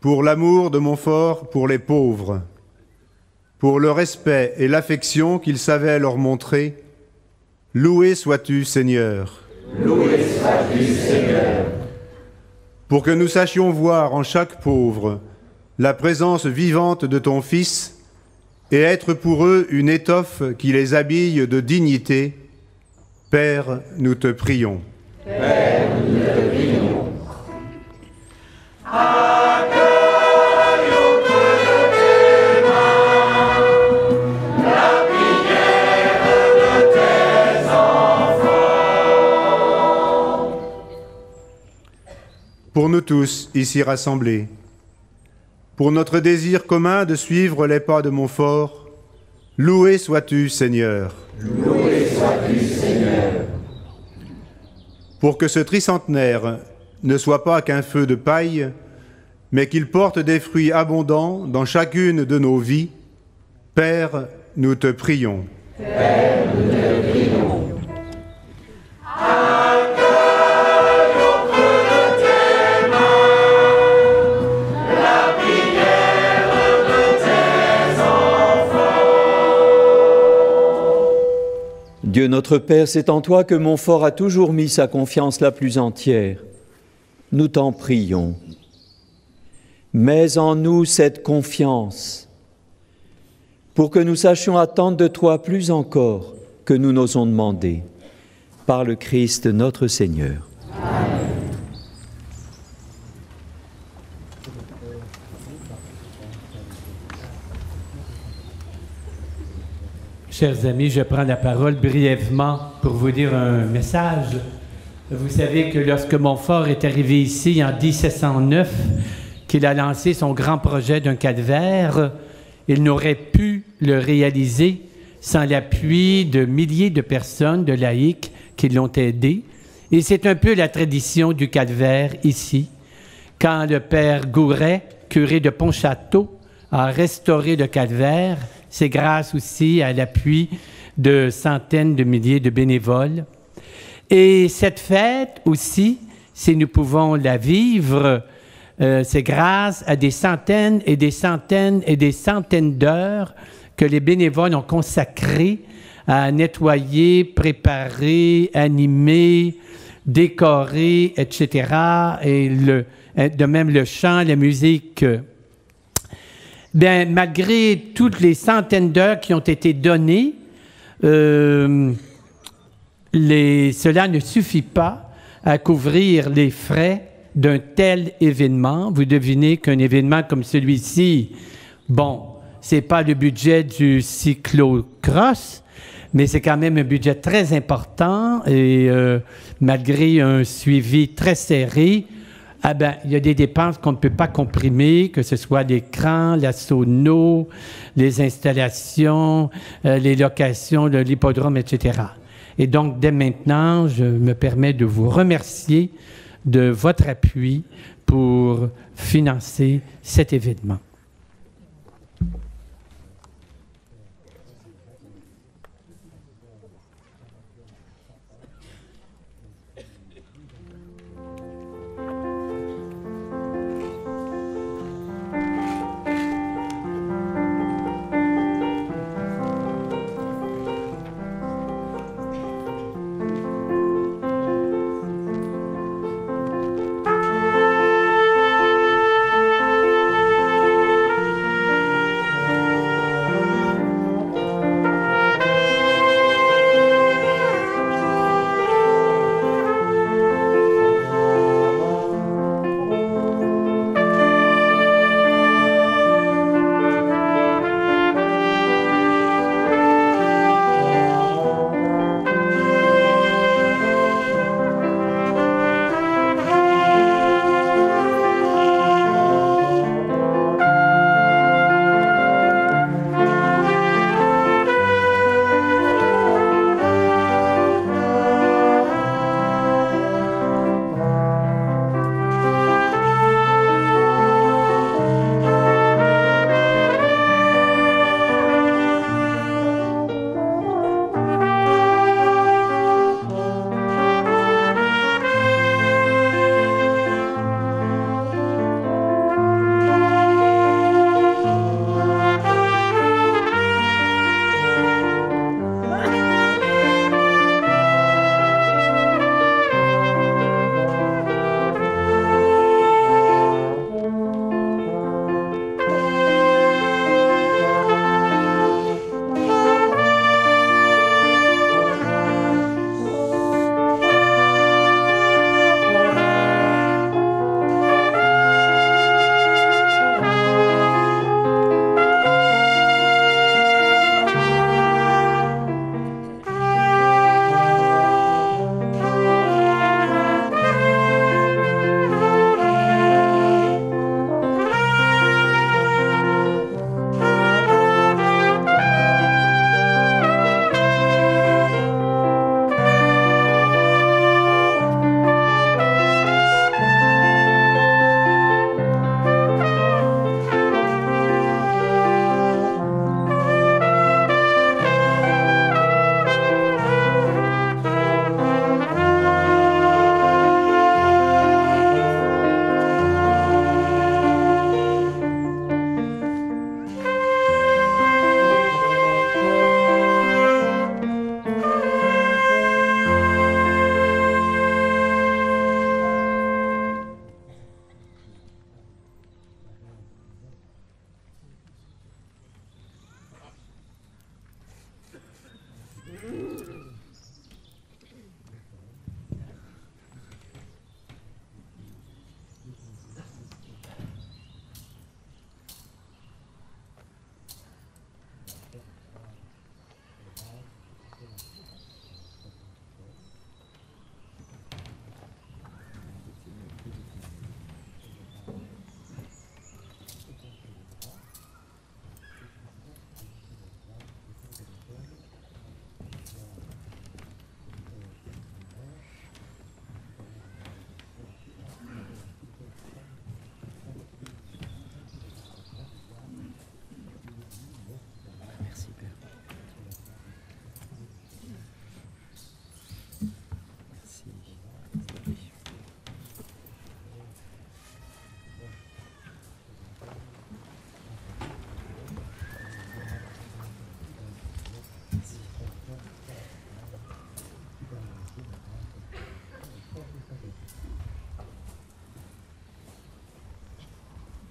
Pour l'amour de Montfort pour les pauvres, pour le respect et l'affection qu'il savait leur montrer, loué sois-tu, Seigneur. Loué sois-tu, Seigneur. Pour que nous sachions voir en chaque pauvre la présence vivante de ton Fils et être pour eux une étoffe qui les habille de dignité, Père, nous te prions. Père, nous te prions. Accueille au creux de tes mains la prière de tes enfants. Pour nous tous ici rassemblés, pour notre désir commun de suivre les pas de Montfort, loué sois-tu, Seigneur. Loué sois-tu, Seigneur. Pour que ce tricentenaire ne soit pas qu'un feu de paille, mais qu'il porte des fruits abondants dans chacune de nos vies, Père, nous te prions. Père, nous te prions. Accueille au creux de tes mains la prière de tes enfants. Dieu notre Père, c'est en toi que Montfort a toujours mis sa confiance la plus entière. Nous t'en prions. Mets en nous cette confiance pour que nous sachions attendre de toi plus encore que nous n'osons demander. Par le Christ notre Seigneur. Chers amis, je prends la parole brièvement pour vous dire un message. Vous savez que lorsque Montfort est arrivé ici en 1709, qu'il a lancé son grand projet d'un calvaire, il n'aurait pu le réaliser sans l'appui de milliers de personnes, de laïcs, qui l'ont aidé. Et c'est un peu la tradition du calvaire ici. Quand le père Gouret, curé de Pontchâteau, a restauré le calvaire, c'est grâce aussi à l'appui de centaines de milliers de bénévoles. Et cette fête aussi, si nous pouvons la vivre, c'est grâce à des centaines et des centaines et des centaines d'heures que les bénévoles ont consacrées à nettoyer, préparer, animer, décorer, etc. Et de même le chant, la musique. Bien, malgré toutes les centaines d'heures qui ont été données, cela ne suffit pas à couvrir les frais d'un tel événement. Vous devinez qu'un événement comme celui-ci, bon, c'est pas le budget du cyclocross, mais c'est quand même un budget très important et malgré un suivi très serré, il y a des dépenses qu'on ne peut pas comprimer, que ce soit l'écran, la sono, les installations, les locations, l'hippodrome, etc. Et donc, dès maintenant, je me permets de vous remercier de votre appui pour financer cet événement.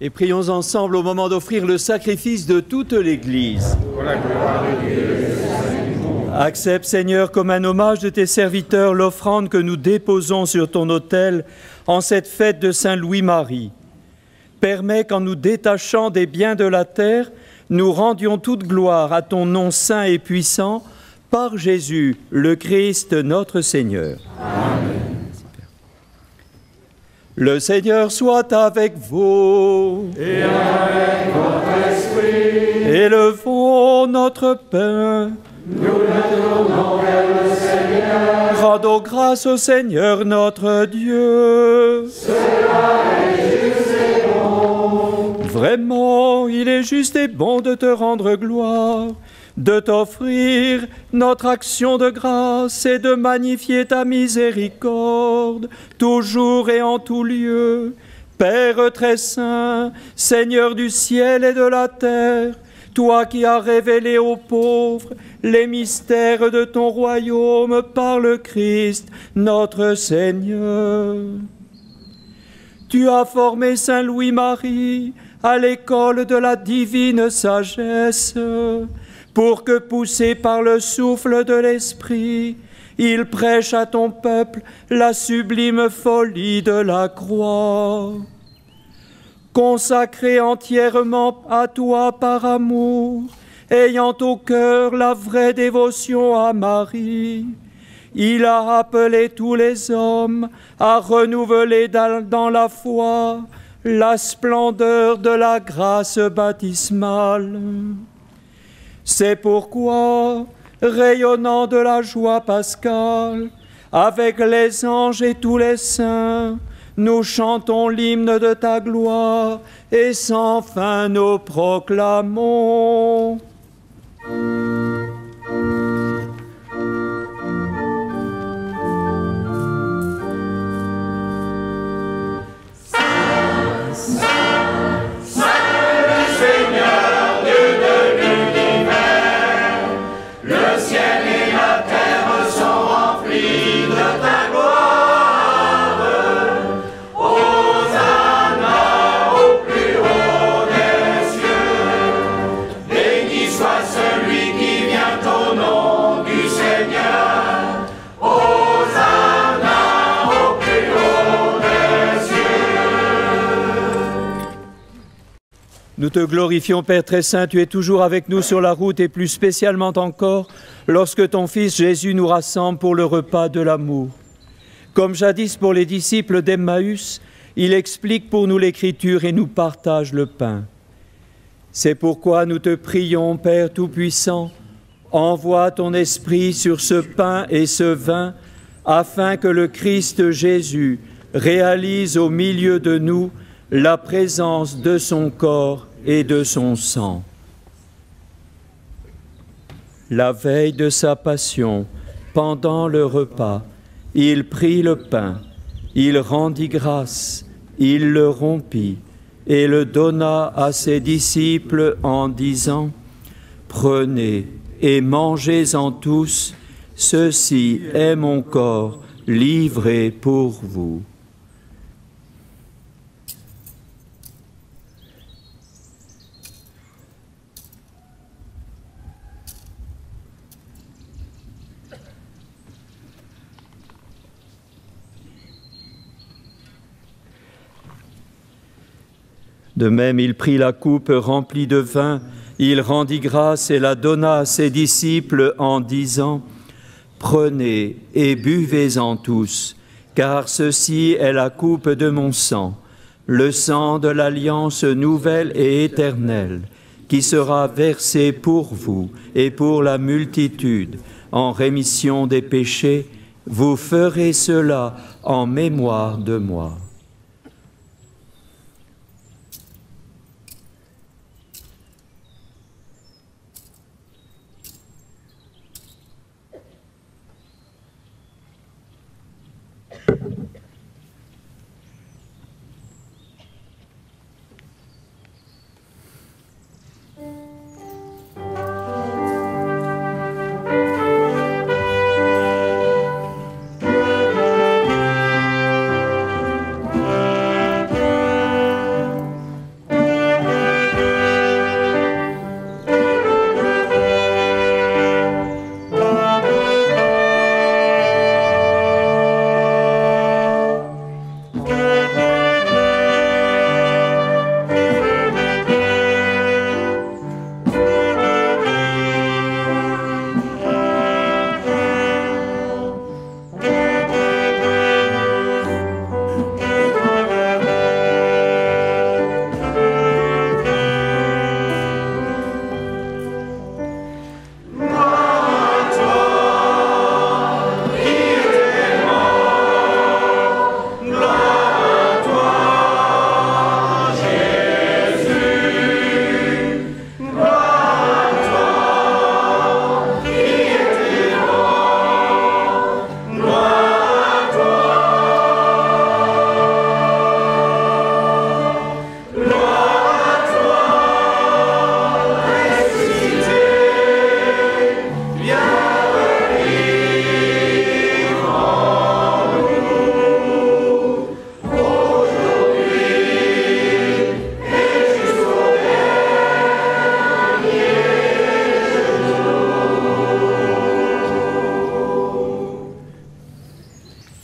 Et prions ensemble au moment d'offrir le sacrifice de toute l'Église. Accepte, Seigneur, comme un hommage de tes serviteurs, l'offrande que nous déposons sur ton autel en cette fête de Saint Louis-Marie. Permets qu'en nous détachant des biens de la terre, nous rendions toute gloire à ton nom saint et puissant, par Jésus, le Christ, notre Seigneur. Amen. Le Seigneur soit avec vous. Et avec votre esprit. Élevons notre pain. Nous le tournons vers le Seigneur. Rendons grâce au Seigneur notre Dieu. Cela est juste et bon. Vraiment, il est juste et bon de te rendre gloire, de t'offrir notre action de grâce et de magnifier ta miséricorde, toujours et en tout lieu. Père très saint, Seigneur du ciel et de la terre, toi qui as révélé aux pauvres les mystères de ton royaume par le Christ, notre Seigneur. Tu as formé Saint Louis-Marie à l'école de la divine sagesse, pour que, poussé par le souffle de l'Esprit, il prêche à ton peuple la sublime folie de la croix. Consacré entièrement à toi par amour, ayant au cœur la vraie dévotion à Marie, il a appelé tous les hommes à renouveler dans la foi la splendeur de la grâce baptismale. C'est pourquoi, rayonnant de la joie pascale, avec les anges et tous les saints, nous chantons l'hymne de ta gloire et sans fin nous proclamons. Nous te glorifions, Père très saint, tu es toujours avec nous sur la route et plus spécialement encore lorsque ton Fils Jésus nous rassemble pour le repas de l'amour. Comme jadis pour les disciples d'Emmaüs, il explique pour nous l'Écriture et nous partage le pain. C'est pourquoi nous te prions, Père Tout-Puissant, envoie ton Esprit sur ce pain et ce vin, afin que le Christ Jésus réalise au milieu de nous la présence de son corps et de son sang. La veille de sa passion, pendant le repas, il prit le pain, il rendit grâce, il le rompit et le donna à ses disciples en disant : « Prenez et mangez-en tous, ceci est mon corps livré pour vous. » De même, il prit la coupe remplie de vin, il rendit grâce et la donna à ses disciples en disant : « Prenez et buvez-en tous, car ceci est la coupe de mon sang, le sang de l'alliance nouvelle et éternelle, qui sera versé pour vous et pour la multitude en rémission des péchés. Vous ferez cela en mémoire de moi. »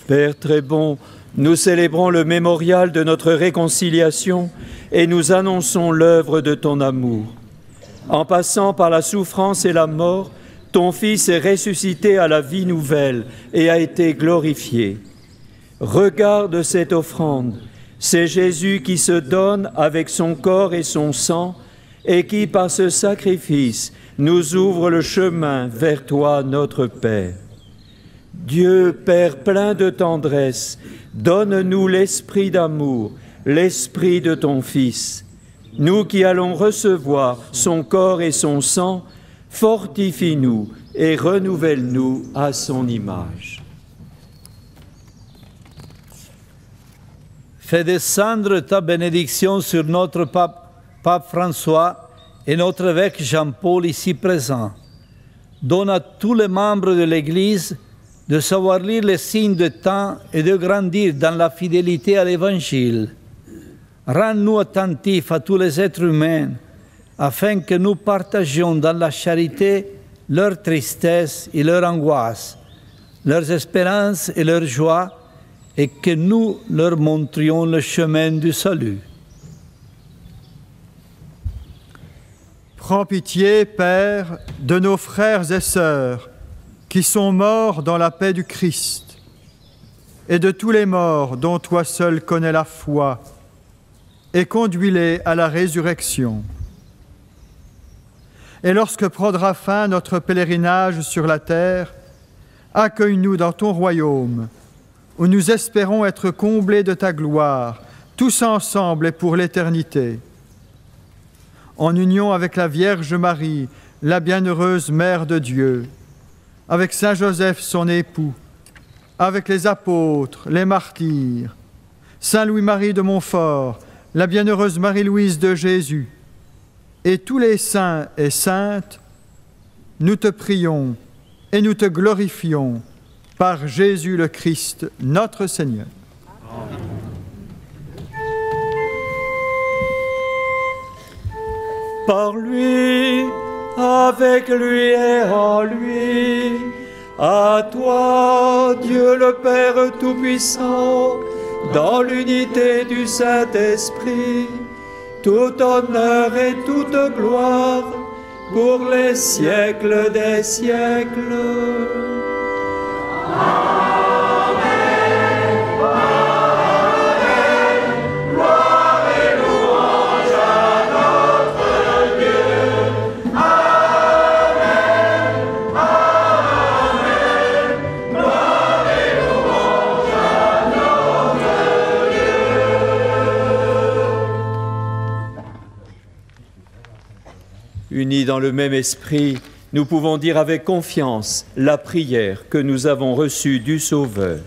Père très bon, nous célébrons le mémorial de notre réconciliation et nous annonçons l'œuvre de ton amour. En passant par la souffrance et la mort, ton Fils est ressuscité à la vie nouvelle et a été glorifié. Regarde cette offrande, c'est Jésus qui se donne avec son corps et son sang et qui, par ce sacrifice, nous ouvre le chemin vers toi, notre Père. Dieu, Père plein de tendresse, donne-nous l'esprit d'amour, l'esprit de ton Fils. Nous qui allons recevoir son corps et son sang, fortifie-nous et renouvelle-nous à son image. Fais descendre ta bénédiction sur notre pape François et notre évêque Jean-Paul ici présent. Donne à tous les membres de l'Église de savoir lire les signes de temps et de grandir dans la fidélité à l'Évangile. Rends-nous attentifs à tous les êtres humains, afin que nous partagions dans la charité leur tristesse et leur angoisse, leurs espérances et leurs joies, et que nous leur montrions le chemin du salut. Prends pitié, Père, de nos frères et sœurs qui sont morts dans la paix du Christ, et de tous les morts dont toi seul connais la foi, et conduis-les à la résurrection. Et lorsque prendra fin notre pèlerinage sur la terre, accueille-nous dans ton royaume, où nous espérons être comblés de ta gloire, tous ensemble et pour l'éternité. En union avec la Vierge Marie, la bienheureuse Mère de Dieu, avec Saint Joseph son époux, avec les apôtres, les martyrs, Saint Louis-Marie de Montfort, la bienheureuse Marie-Louise de Jésus, et tous les saints et saintes, nous te prions et nous te glorifions par Jésus le Christ, notre Seigneur. Amen. Par lui, avec lui et en lui, à toi, Dieu le Père Tout-Puissant, dans l'unité du Saint-Esprit, tout honneur et toute gloire pour les siècles des siècles. Amen, Amen, gloire et louange à notre Dieu. Amen, Amen, gloire et louange à notre Dieu. Unis dans le même esprit, nous pouvons dire avec confiance la prière que nous avons reçue du Sauveur.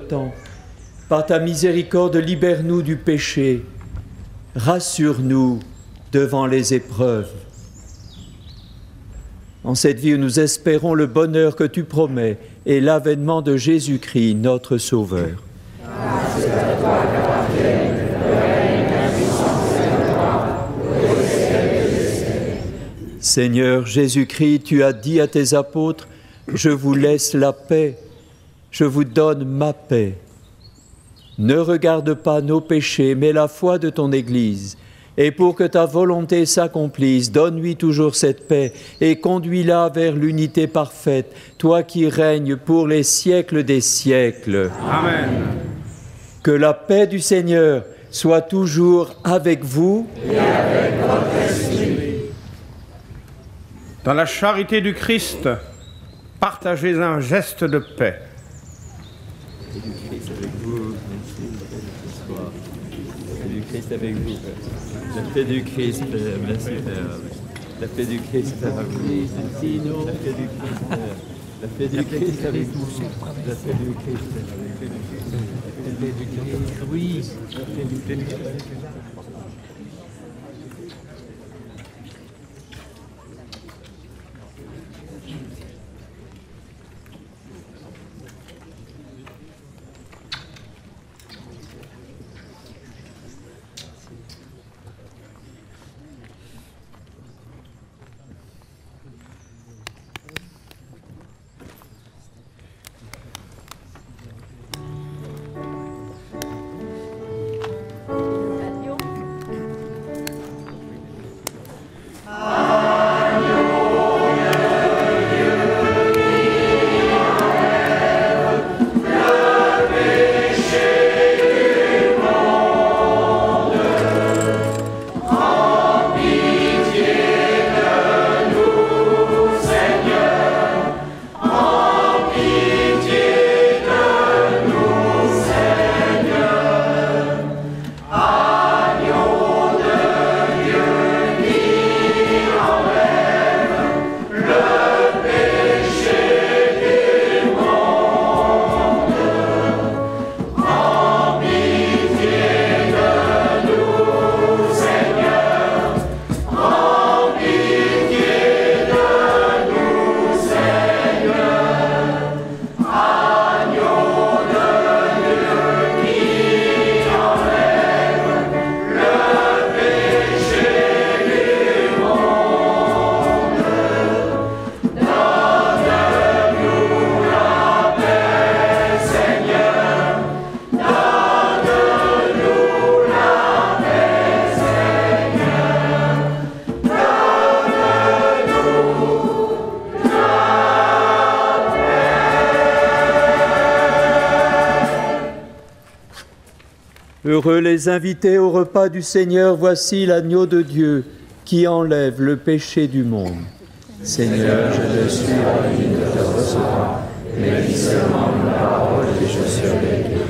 Temps. Par ta miséricorde, libère-nous du péché. Rassure-nous devant les épreuves. En cette vie où nous espérons le bonheur que tu promets et l'avènement de Jésus-Christ, notre Sauveur. Seigneur Jésus-Christ, tu as dit à tes apôtres, « Je vous laisse la paix. je vous donne ma paix. Ne regarde pas nos péchés, mais la foi de ton Église. Et pour que ta volonté s'accomplisse, donne-lui toujours cette paix et conduis-la vers l'unité parfaite, toi qui règnes pour les siècles des siècles. Amen. Que la paix du Seigneur soit toujours avec vous et avec votre esprit. Dans la charité du Christ, partagez un geste de paix. La paix du Christ avec vous, merci ce soir. La paix du Christ avec vous. La paix du Christ, merci Père. La paix du Christ avec vous. La paix du Christ. La paix du Christ avec vous. La paix du Christ avec vous. La paix du Christ, oui. La paix du Christ. Heureux les invités au repas du Seigneur, voici l'agneau de Dieu qui enlève le péché du monde. Seigneur, je ne suis pas digne de te recevoir, mais dis seulement une parole et je serai guéri.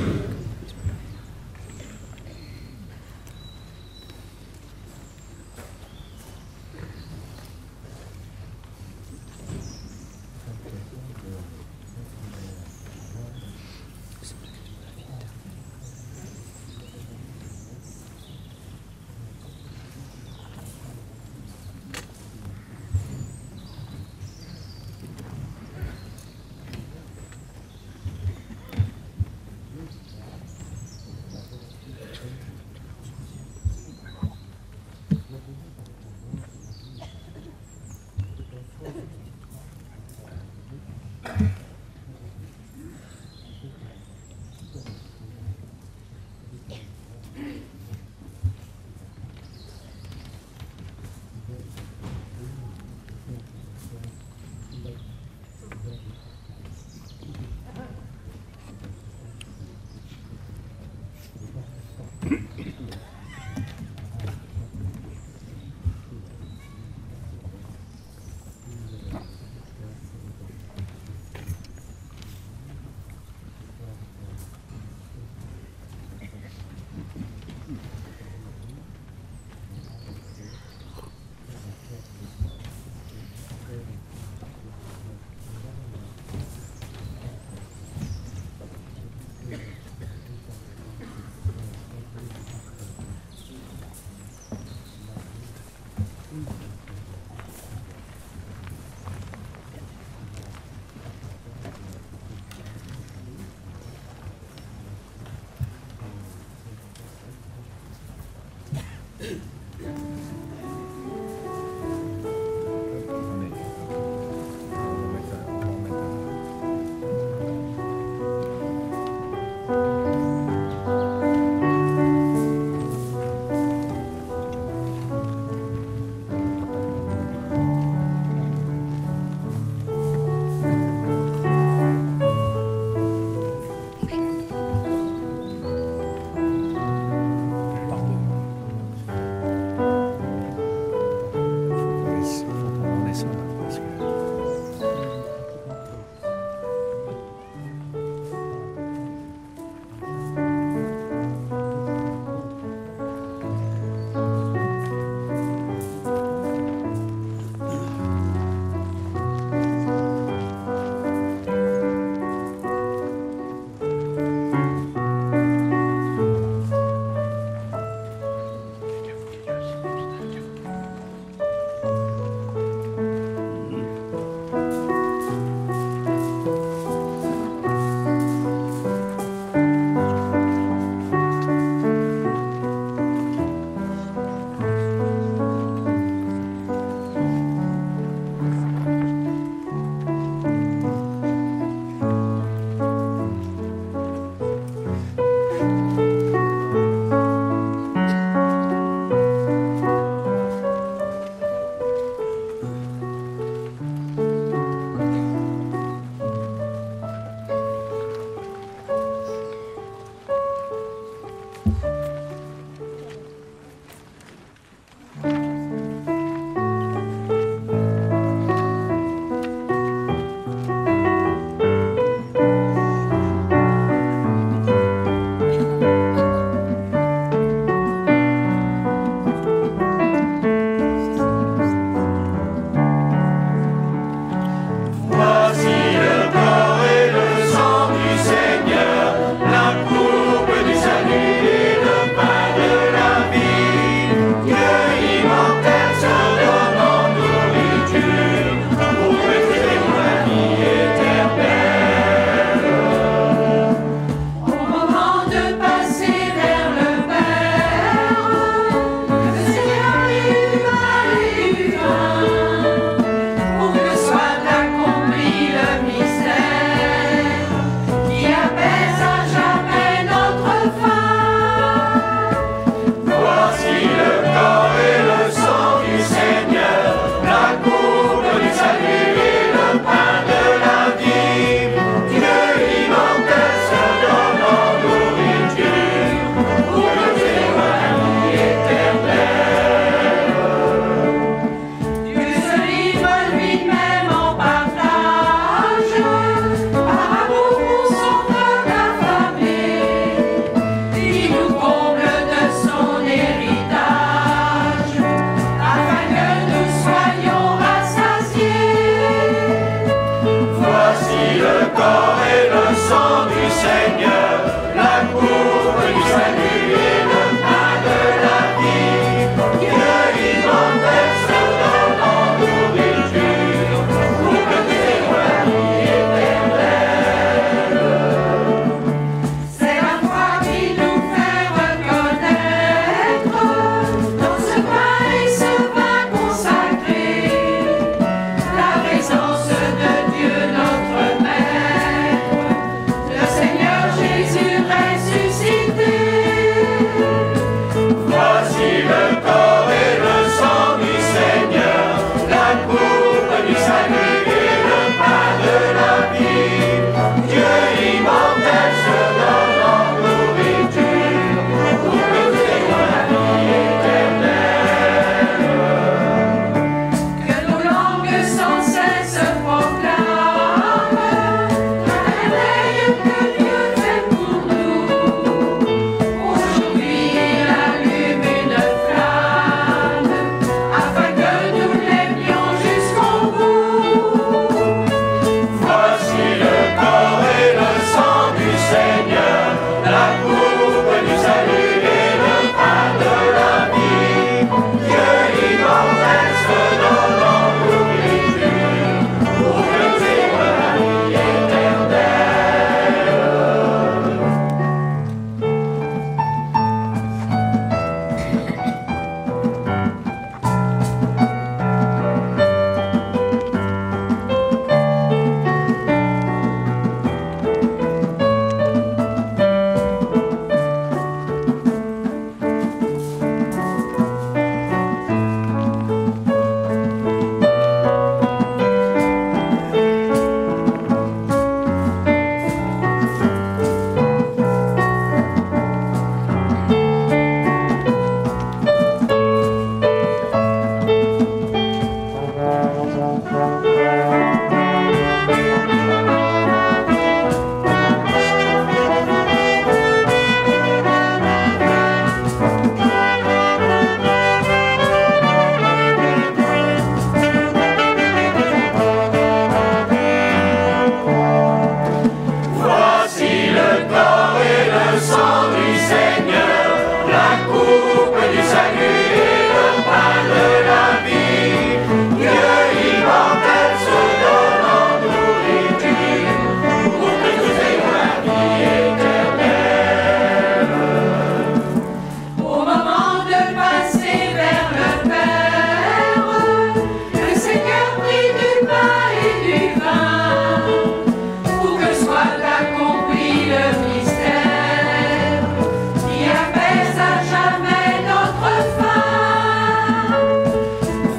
coupe du salut et le pain de la vie. Dieu immortel se donne en nourriture pour que nous ayons la vie éternelle. Au moment de passer vers le Père, le Seigneur prit du pain et du vin pour que soit accompli le mystère qui apaise à jamais notre faim.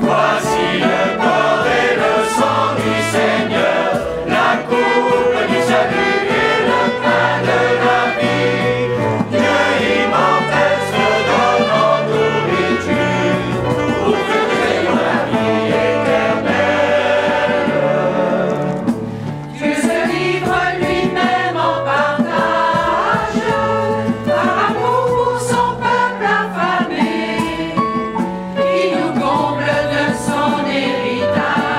Voici le corps et le sang du Seigneur, la coupe du salut et le pain de la vie. Dieu immortel se donne en nourriture pour que nous ayons la vie éternelle. Dieu se livre lui-même en partage, par amour pour son peuple affamé, qui nous comble de son héritage,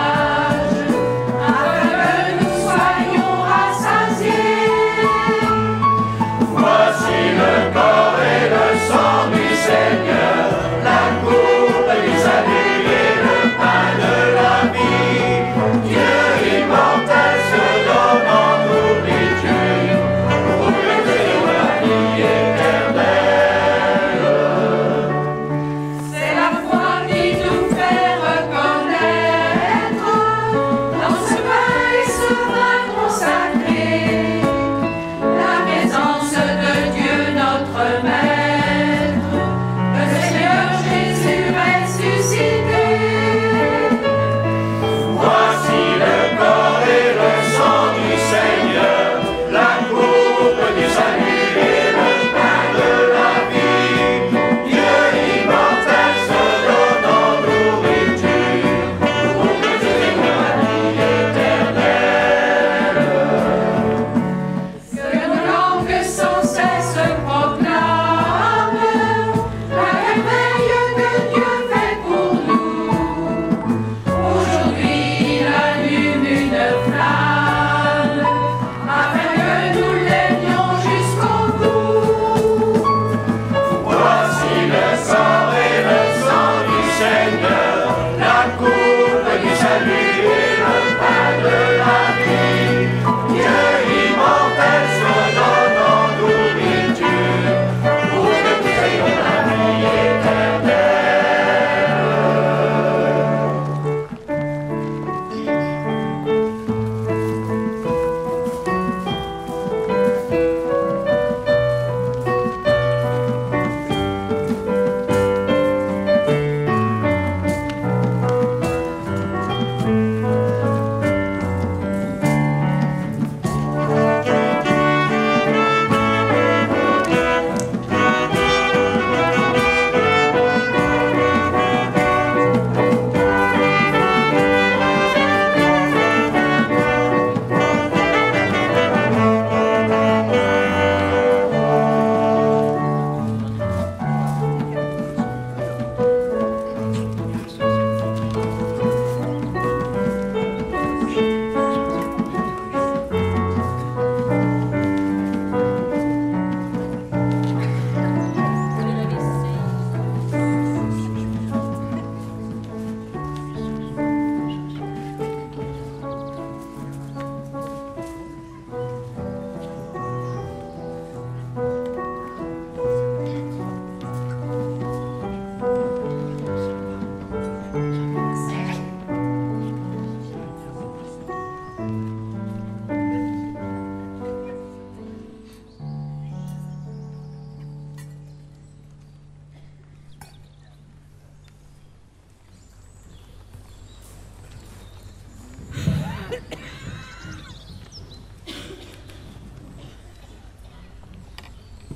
afin que nous soyons rassasiés. Voici le corps et le sang du Seigneur, la coupe du salut et le pain de la vie. Dieu immortel se donne en nourriture pour que nous ayons la vie éternelle. C'est la foi qui nous fait reconnaître dans ce pain et ce vin consacré la présence de Dieu notre Maître, le Seigneur Jésus ressuscité. Voici le corps et le sang du Seigneur, la coupe du salut et le pain de la vie. Dieu immortel se donne en nourriture pour que nous ayons la vie éternelle. Que nos langues sans cesse proclament la merveille que Dieu fait pour nous. Aujourd'hui, il allume une flamme afin que nous l'aimions jusqu'au bout. Voici le corps et le sang du Seigneur, la coupe du salut et le pain de la vie. Dieu immortel se donne en nourriture pour que nous ayons la vie éternelle.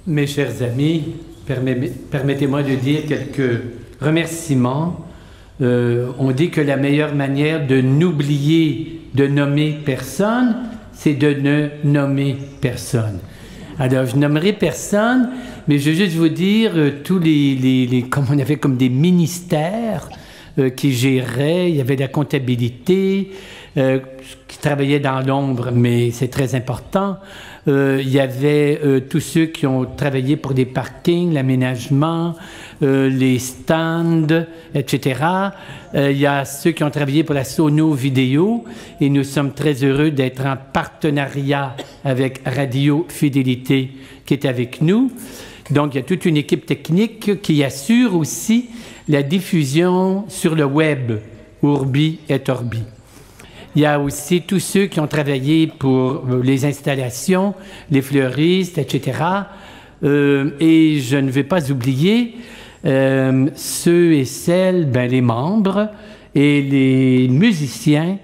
Mes chers amis, permettez-moi de dire quelques remerciements. On dit que la meilleure manière de n'oublier de nommer personne, c'est de ne nommer personne. Alors, je nommerai personne, mais je veux juste vous dire, tous comme on avait comme des ministères qui gérait, il y avait de la comptabilité, qui travaillait dans l'ombre, mais c'est très important. Il y avait tous ceux qui ont travaillé pour des parkings, l'aménagement, les stands, etc. Il y a ceux qui ont travaillé pour la Sono Vidéo et nous sommes très heureux d'être en partenariat avec Radio Fidélité qui est avec nous. Donc, il y a toute une équipe technique qui assure aussi la diffusion sur le web, Urbi et Orbi. Il y a aussi tous ceux qui ont travaillé pour les installations, les fleuristes, etc. Et je ne vais pas oublier ceux et celles, les membres et les musiciens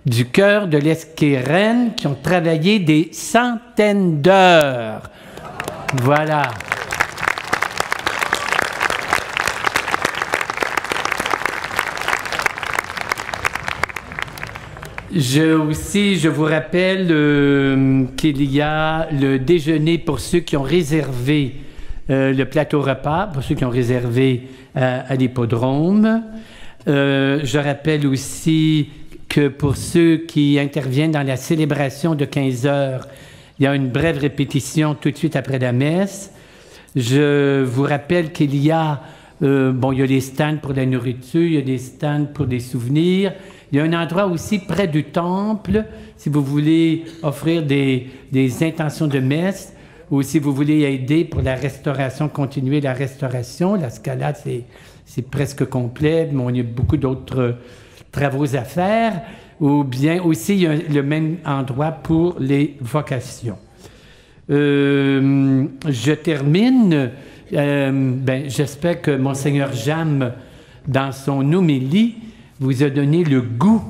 du chœur de l'Esquerraine qui ont travaillé des centaines d'heures. Voilà. Je vous rappelle qu'il y a le déjeuner pour ceux qui ont réservé le plateau repas, pour ceux qui ont réservé à l'hippodrome. Je rappelle aussi que pour ceux qui interviennent dans la célébration de 15 heures, il y a une brève répétition tout de suite après la messe. Je vous rappelle qu'il y a, il y a les stands pour la nourriture, il y a des stands pour des souvenirs. Il y a un endroit aussi près du temple, si vous voulez offrir des intentions de messe ou si vous voulez aider pour la restauration, continuer la restauration. La Scala, c'est presque complet, mais il y a beaucoup d'autres travaux à faire. Ou bien aussi, il y a le même endroit pour les vocations. Je termine. J'espère que Monseigneur Jam, dans son homélie, vous a donné le goût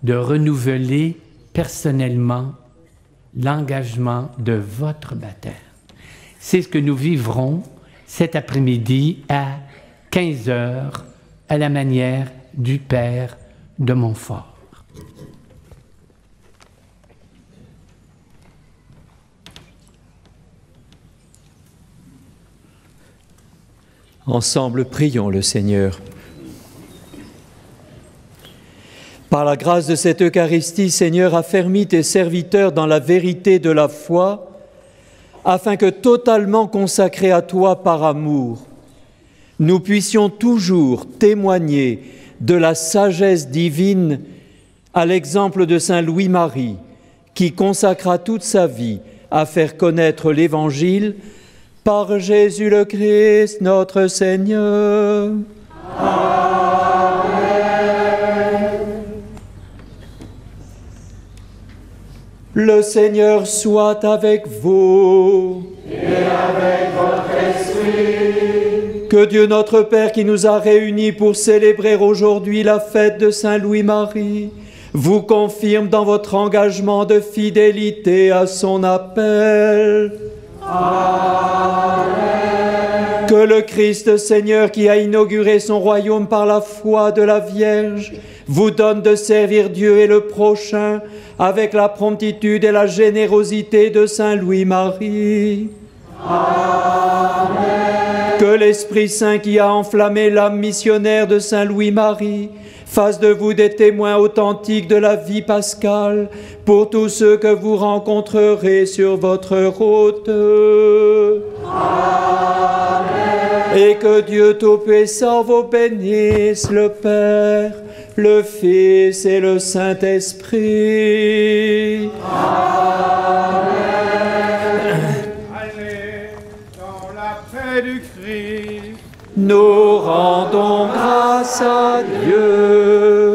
de renouveler personnellement l'engagement de votre baptême. C'est ce que nous vivrons cet après-midi à 15 heures à la manière du Père de Montfort. Ensemble, prions le Seigneur. Par la grâce de cette Eucharistie, Seigneur, affermis tes serviteurs dans la vérité de la foi, afin que totalement consacrés à toi par amour, nous puissions toujours témoigner de la sagesse divine à l'exemple de Saint Louis-Marie, qui consacra toute sa vie à faire connaître l'Évangile par Jésus le Christ, notre Seigneur. Amen. Le Seigneur soit avec vous. Et avec votre esprit. Que Dieu notre Père qui nous a réunis pour célébrer aujourd'hui la fête de Saint Louis-Marie vous confirme dans votre engagement de fidélité à son appel. Amen. Que le Christ Seigneur qui a inauguré son royaume par la foi de la Vierge vous donne de servir Dieu et le prochain avec la promptitude et la générosité de Saint Louis-Marie. Amen. Que l'Esprit Saint qui a enflammé l'âme missionnaire de Saint Louis-Marie fasse de vous des témoins authentiques de la vie pascale pour tous ceux que vous rencontrerez sur votre route. Amen. Et que Dieu Tout-Puissant vous bénisse, le Père, le Fils et le Saint-Esprit. Amen. Allez dans la paix du Christ. Nous rendons grâce à Dieu.